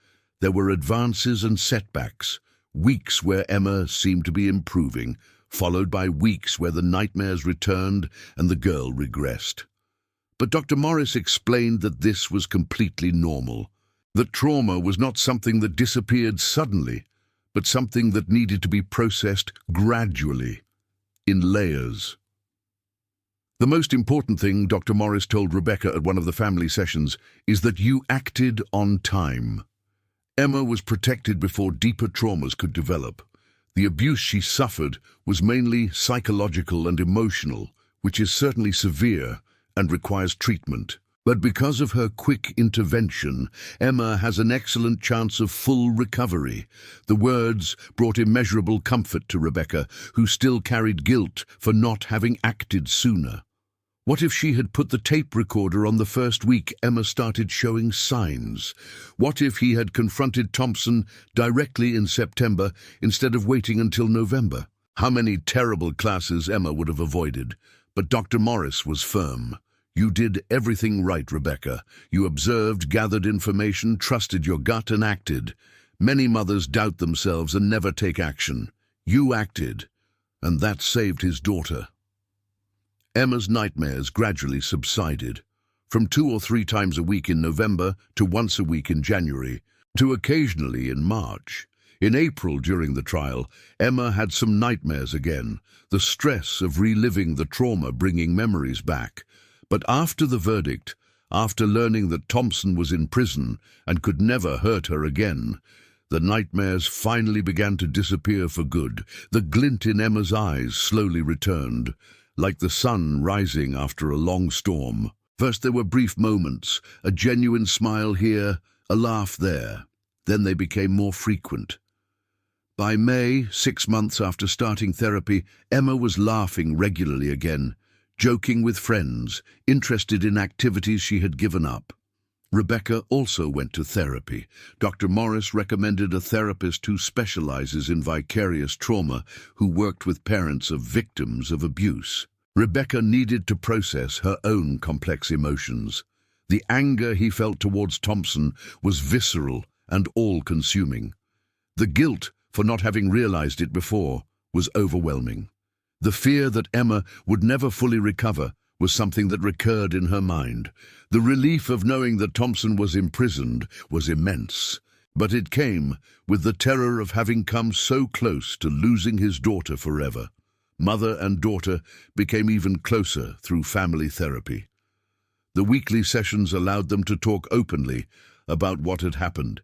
There were advances and setbacks, weeks where Emma seemed to be improving, followed by weeks where the nightmares returned and the girl regressed. But Dr. Morris explained that this was completely normal, that trauma was not something that disappeared suddenly, but something that needed to be processed gradually, in layers. The most important thing, Dr. Morris told Rebecca at one of the family sessions, is that you acted on time. Emma was protected before deeper traumas could develop. The abuse she suffered was mainly psychological and emotional, which is certainly severe and requires treatment. But because of her quick intervention, Emma has an excellent chance of full recovery. The words brought immeasurable comfort to Rebecca, who still carried guilt for not having acted sooner. What if she had put the tape recorder on the first week Emma started showing signs? What if he had confronted Thompson directly in September instead of waiting until November? How many terrible classes Emma would have avoided? But Dr. Morris was firm. You did everything right, Rebecca. You observed, gathered information, trusted your gut, and acted. Many mothers doubt themselves and never take action. You acted, and that saved his daughter. Emma's nightmares gradually subsided, from 2 or 3 times a week in November to once a week in January, to occasionally in March. In April, during the trial, Emma had some nightmares again, the stress of reliving the trauma bringing memories back. But after the verdict, after learning that Thompson was in prison and could never hurt her again, the nightmares finally began to disappear for good. The glint in Emma's eyes slowly returned, like the sun rising after a long storm. First there were brief moments, a genuine smile here, a laugh there. Then they became more frequent. By May, 6 months after starting therapy, Emma was laughing regularly again, joking with friends, interested in activities she had given up. Rebecca also went to therapy. Dr. Morris recommended a therapist who specializes in vicarious trauma, who worked with parents of victims of abuse. Rebecca needed to process her own complex emotions. The anger he felt towards Thompson was visceral and all-consuming. The guilt for not having realized it before was overwhelming. The fear that Emma would never fully recover was something that recurred in her mind. The relief of knowing that Thompson was imprisoned was immense, but it came with the terror of having come so close to losing his daughter forever. Mother and daughter became even closer through family therapy. The weekly sessions allowed them to talk openly about what had happened,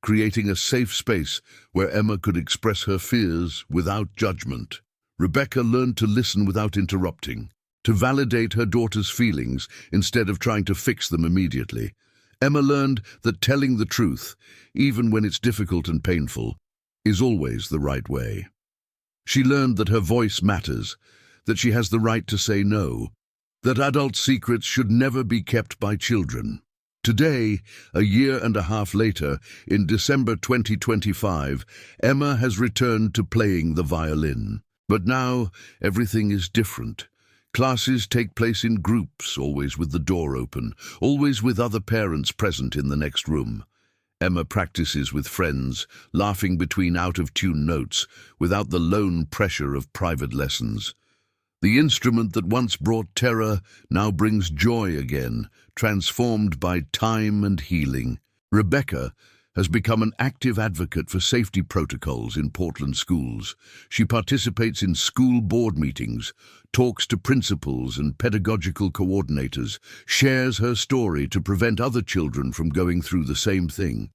creating a safe space where Emma could express her fears without judgment. Rebecca learned to listen without interrupting, to validate her daughter's feelings instead of trying to fix them immediately. Emma learned that telling the truth, even when it's difficult and painful, is always the right way. She learned that her voice matters, that she has the right to say no, that adult secrets should never be kept by children. Today, a year and a half later, in December 2025, Emma has returned to playing the violin. But now, everything is different. Classes take place in groups, always with the door open, always with other parents present in the next room. Emma practices with friends, laughing between out-of-tune notes, without the lone pressure of private lessons. The instrument that once brought terror now brings joy again, transformed by time and healing. Rebecca has become an active advocate for safety protocols in Portland schools. She participates in school board meetings, talks to principals and pedagogical coordinators, shares her story to prevent other children from going through the same thing.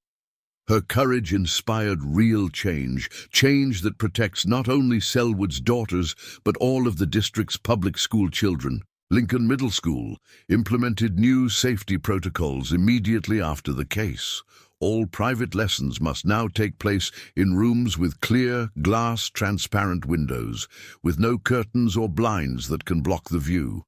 Her courage inspired real change, change that protects not only Selwood's daughters, but all of the district's public school children. Lincoln Middle School implemented new safety protocols immediately after the case. All private lessons must now take place in rooms with clear, glass, transparent windows, with no curtains or blinds that can block the view.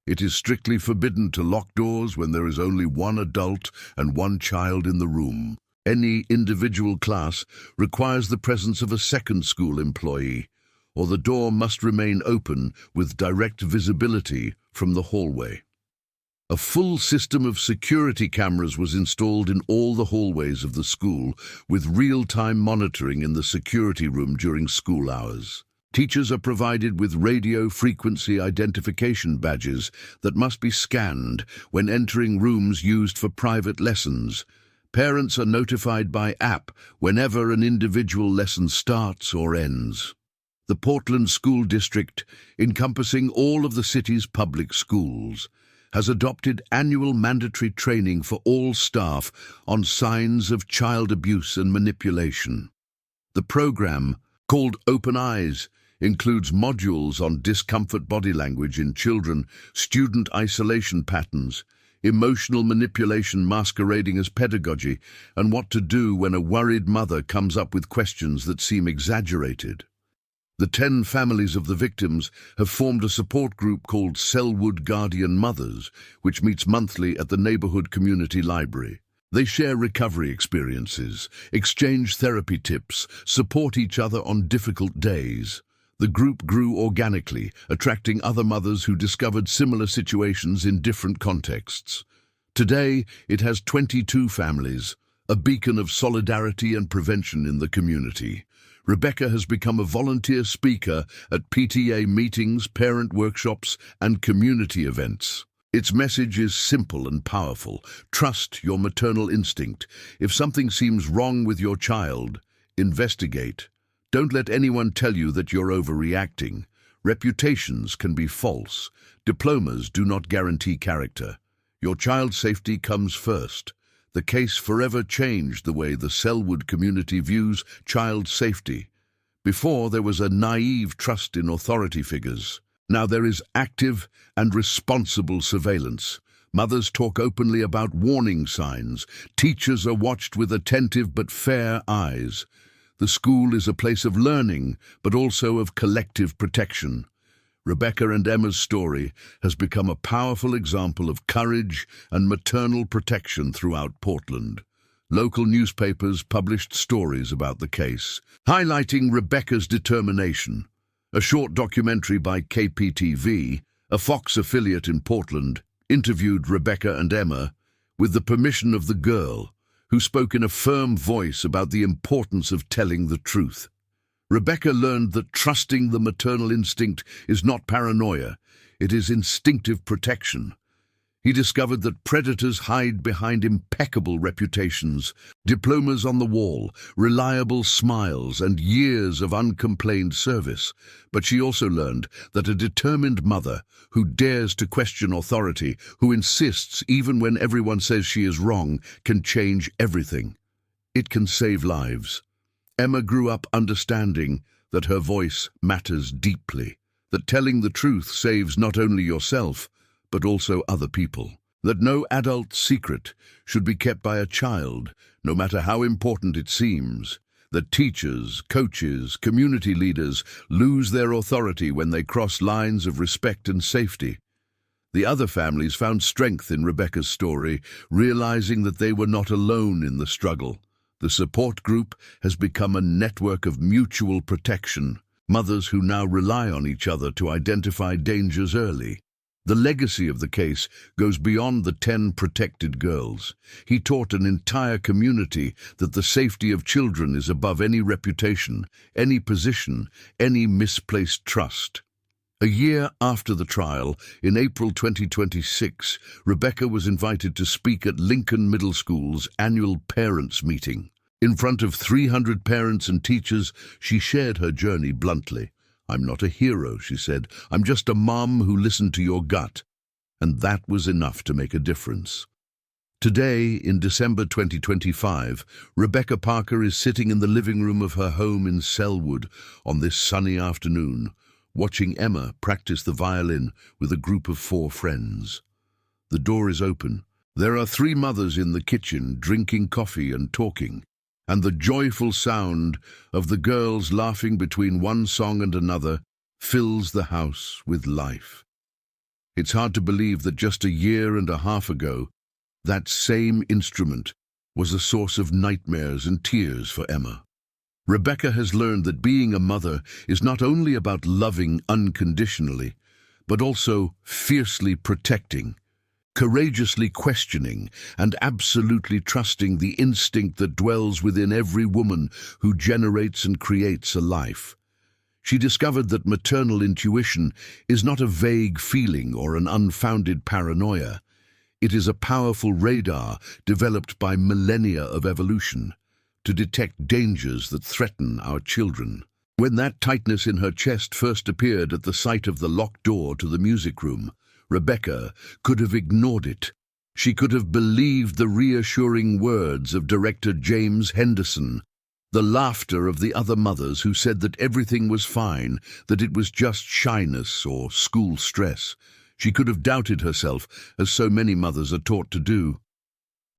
It is strictly forbidden to lock doors when there is only one adult and one child in the room. Any individual class requires the presence of a second school employee, or the door must remain open with direct visibility from the hallway. A full system of security cameras was installed in all the hallways of the school, with real-time monitoring in the security room during school hours. Teachers are provided with radio frequency identification badges that must be scanned when entering rooms used for private lessons. Parents are notified by app whenever an individual lesson starts or ends. The Portland School District, encompassing all of the city's public schools, has adopted annual mandatory training for all staff on signs of child abuse and manipulation. The program, called Open Eyes, includes modules on discomfort body language in children, student isolation patterns, emotional manipulation masquerading as pedagogy, and what to do when a worried mother comes up with questions that seem exaggerated. The 10 families of the victims have formed a support group called Selwood Guardian Mothers, which meets monthly at the neighborhood community library. They share recovery experiences, exchange therapy tips, support each other on difficult days. The group grew organically, attracting other mothers who discovered similar situations in different contexts. Today, it has 22 families, a beacon of solidarity and prevention in the community. Rebecca has become a volunteer speaker at PTA meetings, parent workshops, and community events. Its message is simple and powerful. Trust your maternal instinct. If something seems wrong with your child, investigate. Don't let anyone tell you that you're overreacting. Reputations can be false. Diplomas do not guarantee character. Your child's safety comes first. The case forever changed the way the Selwood community views child safety. Before, there was a naive trust in authority figures. Now there is active and responsible surveillance. Mothers talk openly about warning signs. Teachers are watched with attentive but fair eyes. The school is a place of learning, but also of collective protection. Rebecca and Emma's story has become a powerful example of courage and maternal protection throughout Portland. Local newspapers published stories about the case, highlighting Rebecca's determination. A short documentary by KPTV, a Fox affiliate in Portland, interviewed Rebecca and Emma with the permission of the girl, who spoke in a firm voice about the importance of telling the truth. Rebecca learned that trusting the maternal instinct is not paranoia, it is instinctive protection. He discovered that predators hide behind impeccable reputations, diplomas on the wall, reliable smiles, and years of uncomplained service. But she also learned that a determined mother who dares to question authority, who insists even when everyone says she is wrong, can change everything. It can save lives. Emma grew up understanding that her voice matters deeply, that telling the truth saves not only yourself, but also other people, that no adult secret should be kept by a child, no matter how important it seems, that teachers, coaches, community leaders lose their authority when they cross lines of respect and safety. The other families found strength in Rebecca's story, realizing that they were not alone in the struggle. The support group has become a network of mutual protection, mothers who now rely on each other to identify dangers early. The legacy of the case goes beyond the 10 protected girls. He taught an entire community that the safety of children is above any reputation, any position, any misplaced trust. A year after the trial, in April 2026, Rebecca was invited to speak at Lincoln Middle School's annual parents' meeting. In front of 300 parents and teachers, she shared her journey bluntly. "I'm not a hero," she said. "I'm just a mom who listened to your gut." And that was enough to make a difference. Today, in December 2025, Rebecca Parker is sitting in the living room of her home in Selwood on this sunny afternoon, watching Emma practice the violin with a group of 4 friends. The door is open. There are 3 mothers in the kitchen drinking coffee and talking, and the joyful sound of the girls laughing between one song and another fills the house with life. It's hard to believe that just a year and a half ago, that same instrument was a source of nightmares and tears for Emma. Rebecca has learned that being a mother is not only about loving unconditionally, but also fiercely protecting, courageously questioning, and absolutely trusting the instinct that dwells within every woman who generates and creates a life. She discovered that maternal intuition is not a vague feeling or an unfounded paranoia. It is a powerful radar developed by millennia of evolution to detect dangers that threaten our children. When that tightness in her chest first appeared at the sight of the locked door to the music room, Rebecca could have ignored it. She could have believed the reassuring words of director James Henderson, the laughter of the other mothers who said that everything was fine, that it was just shyness or school stress. She could have doubted herself, as so many mothers are taught to do.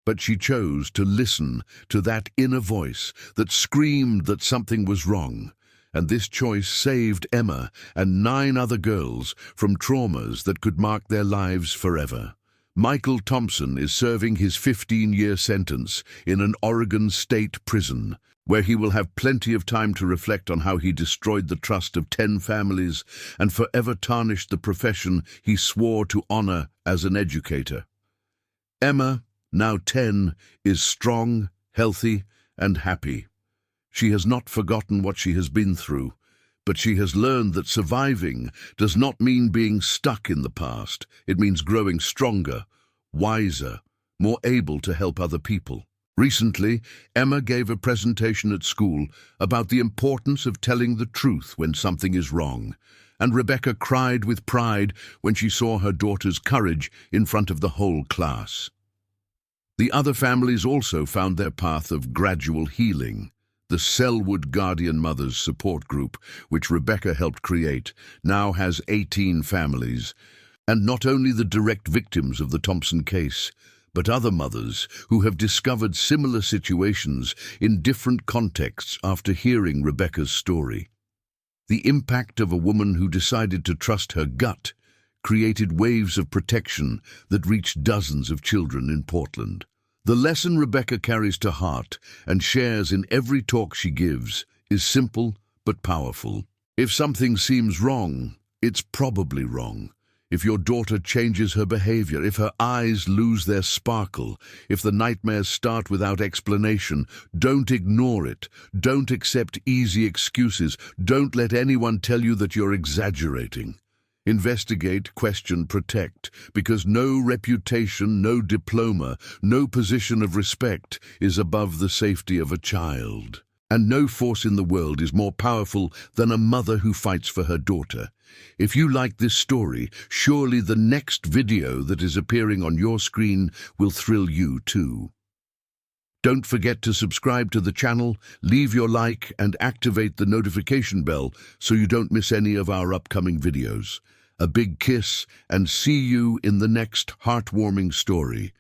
But she chose to listen to that inner voice that screamed that something was wrong. And this choice saved Emma and 9 other girls from traumas that could mark their lives forever. Michael Thompson is serving his 15-year sentence in an Oregon state prison, where he will have plenty of time to reflect on how he destroyed the trust of 10 families and forever tarnished the profession he swore to honor as an educator. Emma, now 10, is strong, healthy, and happy. She has not forgotten what she has been through, but she has learned that surviving does not mean being stuck in the past. It means growing stronger, wiser, more able to help other people. Recently, Emma gave a presentation at school about the importance of telling the truth when something is wrong, and Rebecca cried with pride when she saw her daughter's courage in front of the whole class. The other families also found their path of gradual healing. The Selwood Guardian Mothers Support Group, which Rebecca helped create, now has 18 families, and not only the direct victims of the Thompson case, but other mothers who have discovered similar situations in different contexts after hearing Rebecca's story. The impact of a woman who decided to trust her gut created waves of protection that reached dozens of children in Portland. The lesson Rebecca carries to heart and shares in every talk she gives is simple but powerful. If something seems wrong, it's probably wrong. If your daughter changes her behavior, if her eyes lose their sparkle, if the nightmares start without explanation, don't ignore it. Don't accept easy excuses. Don't let anyone tell you that you're exaggerating. Investigate, question, protect, because no reputation, no diploma, no position of respect is above the safety of a child. And no force in the world is more powerful than a mother who fights for her daughter. If you like this story, surely the next video that is appearing on your screen will thrill you too. Don't forget to subscribe to the channel, leave your like, and activate the notification bell so you don't miss any of our upcoming videos. A big kiss, and see you in the next heartwarming story.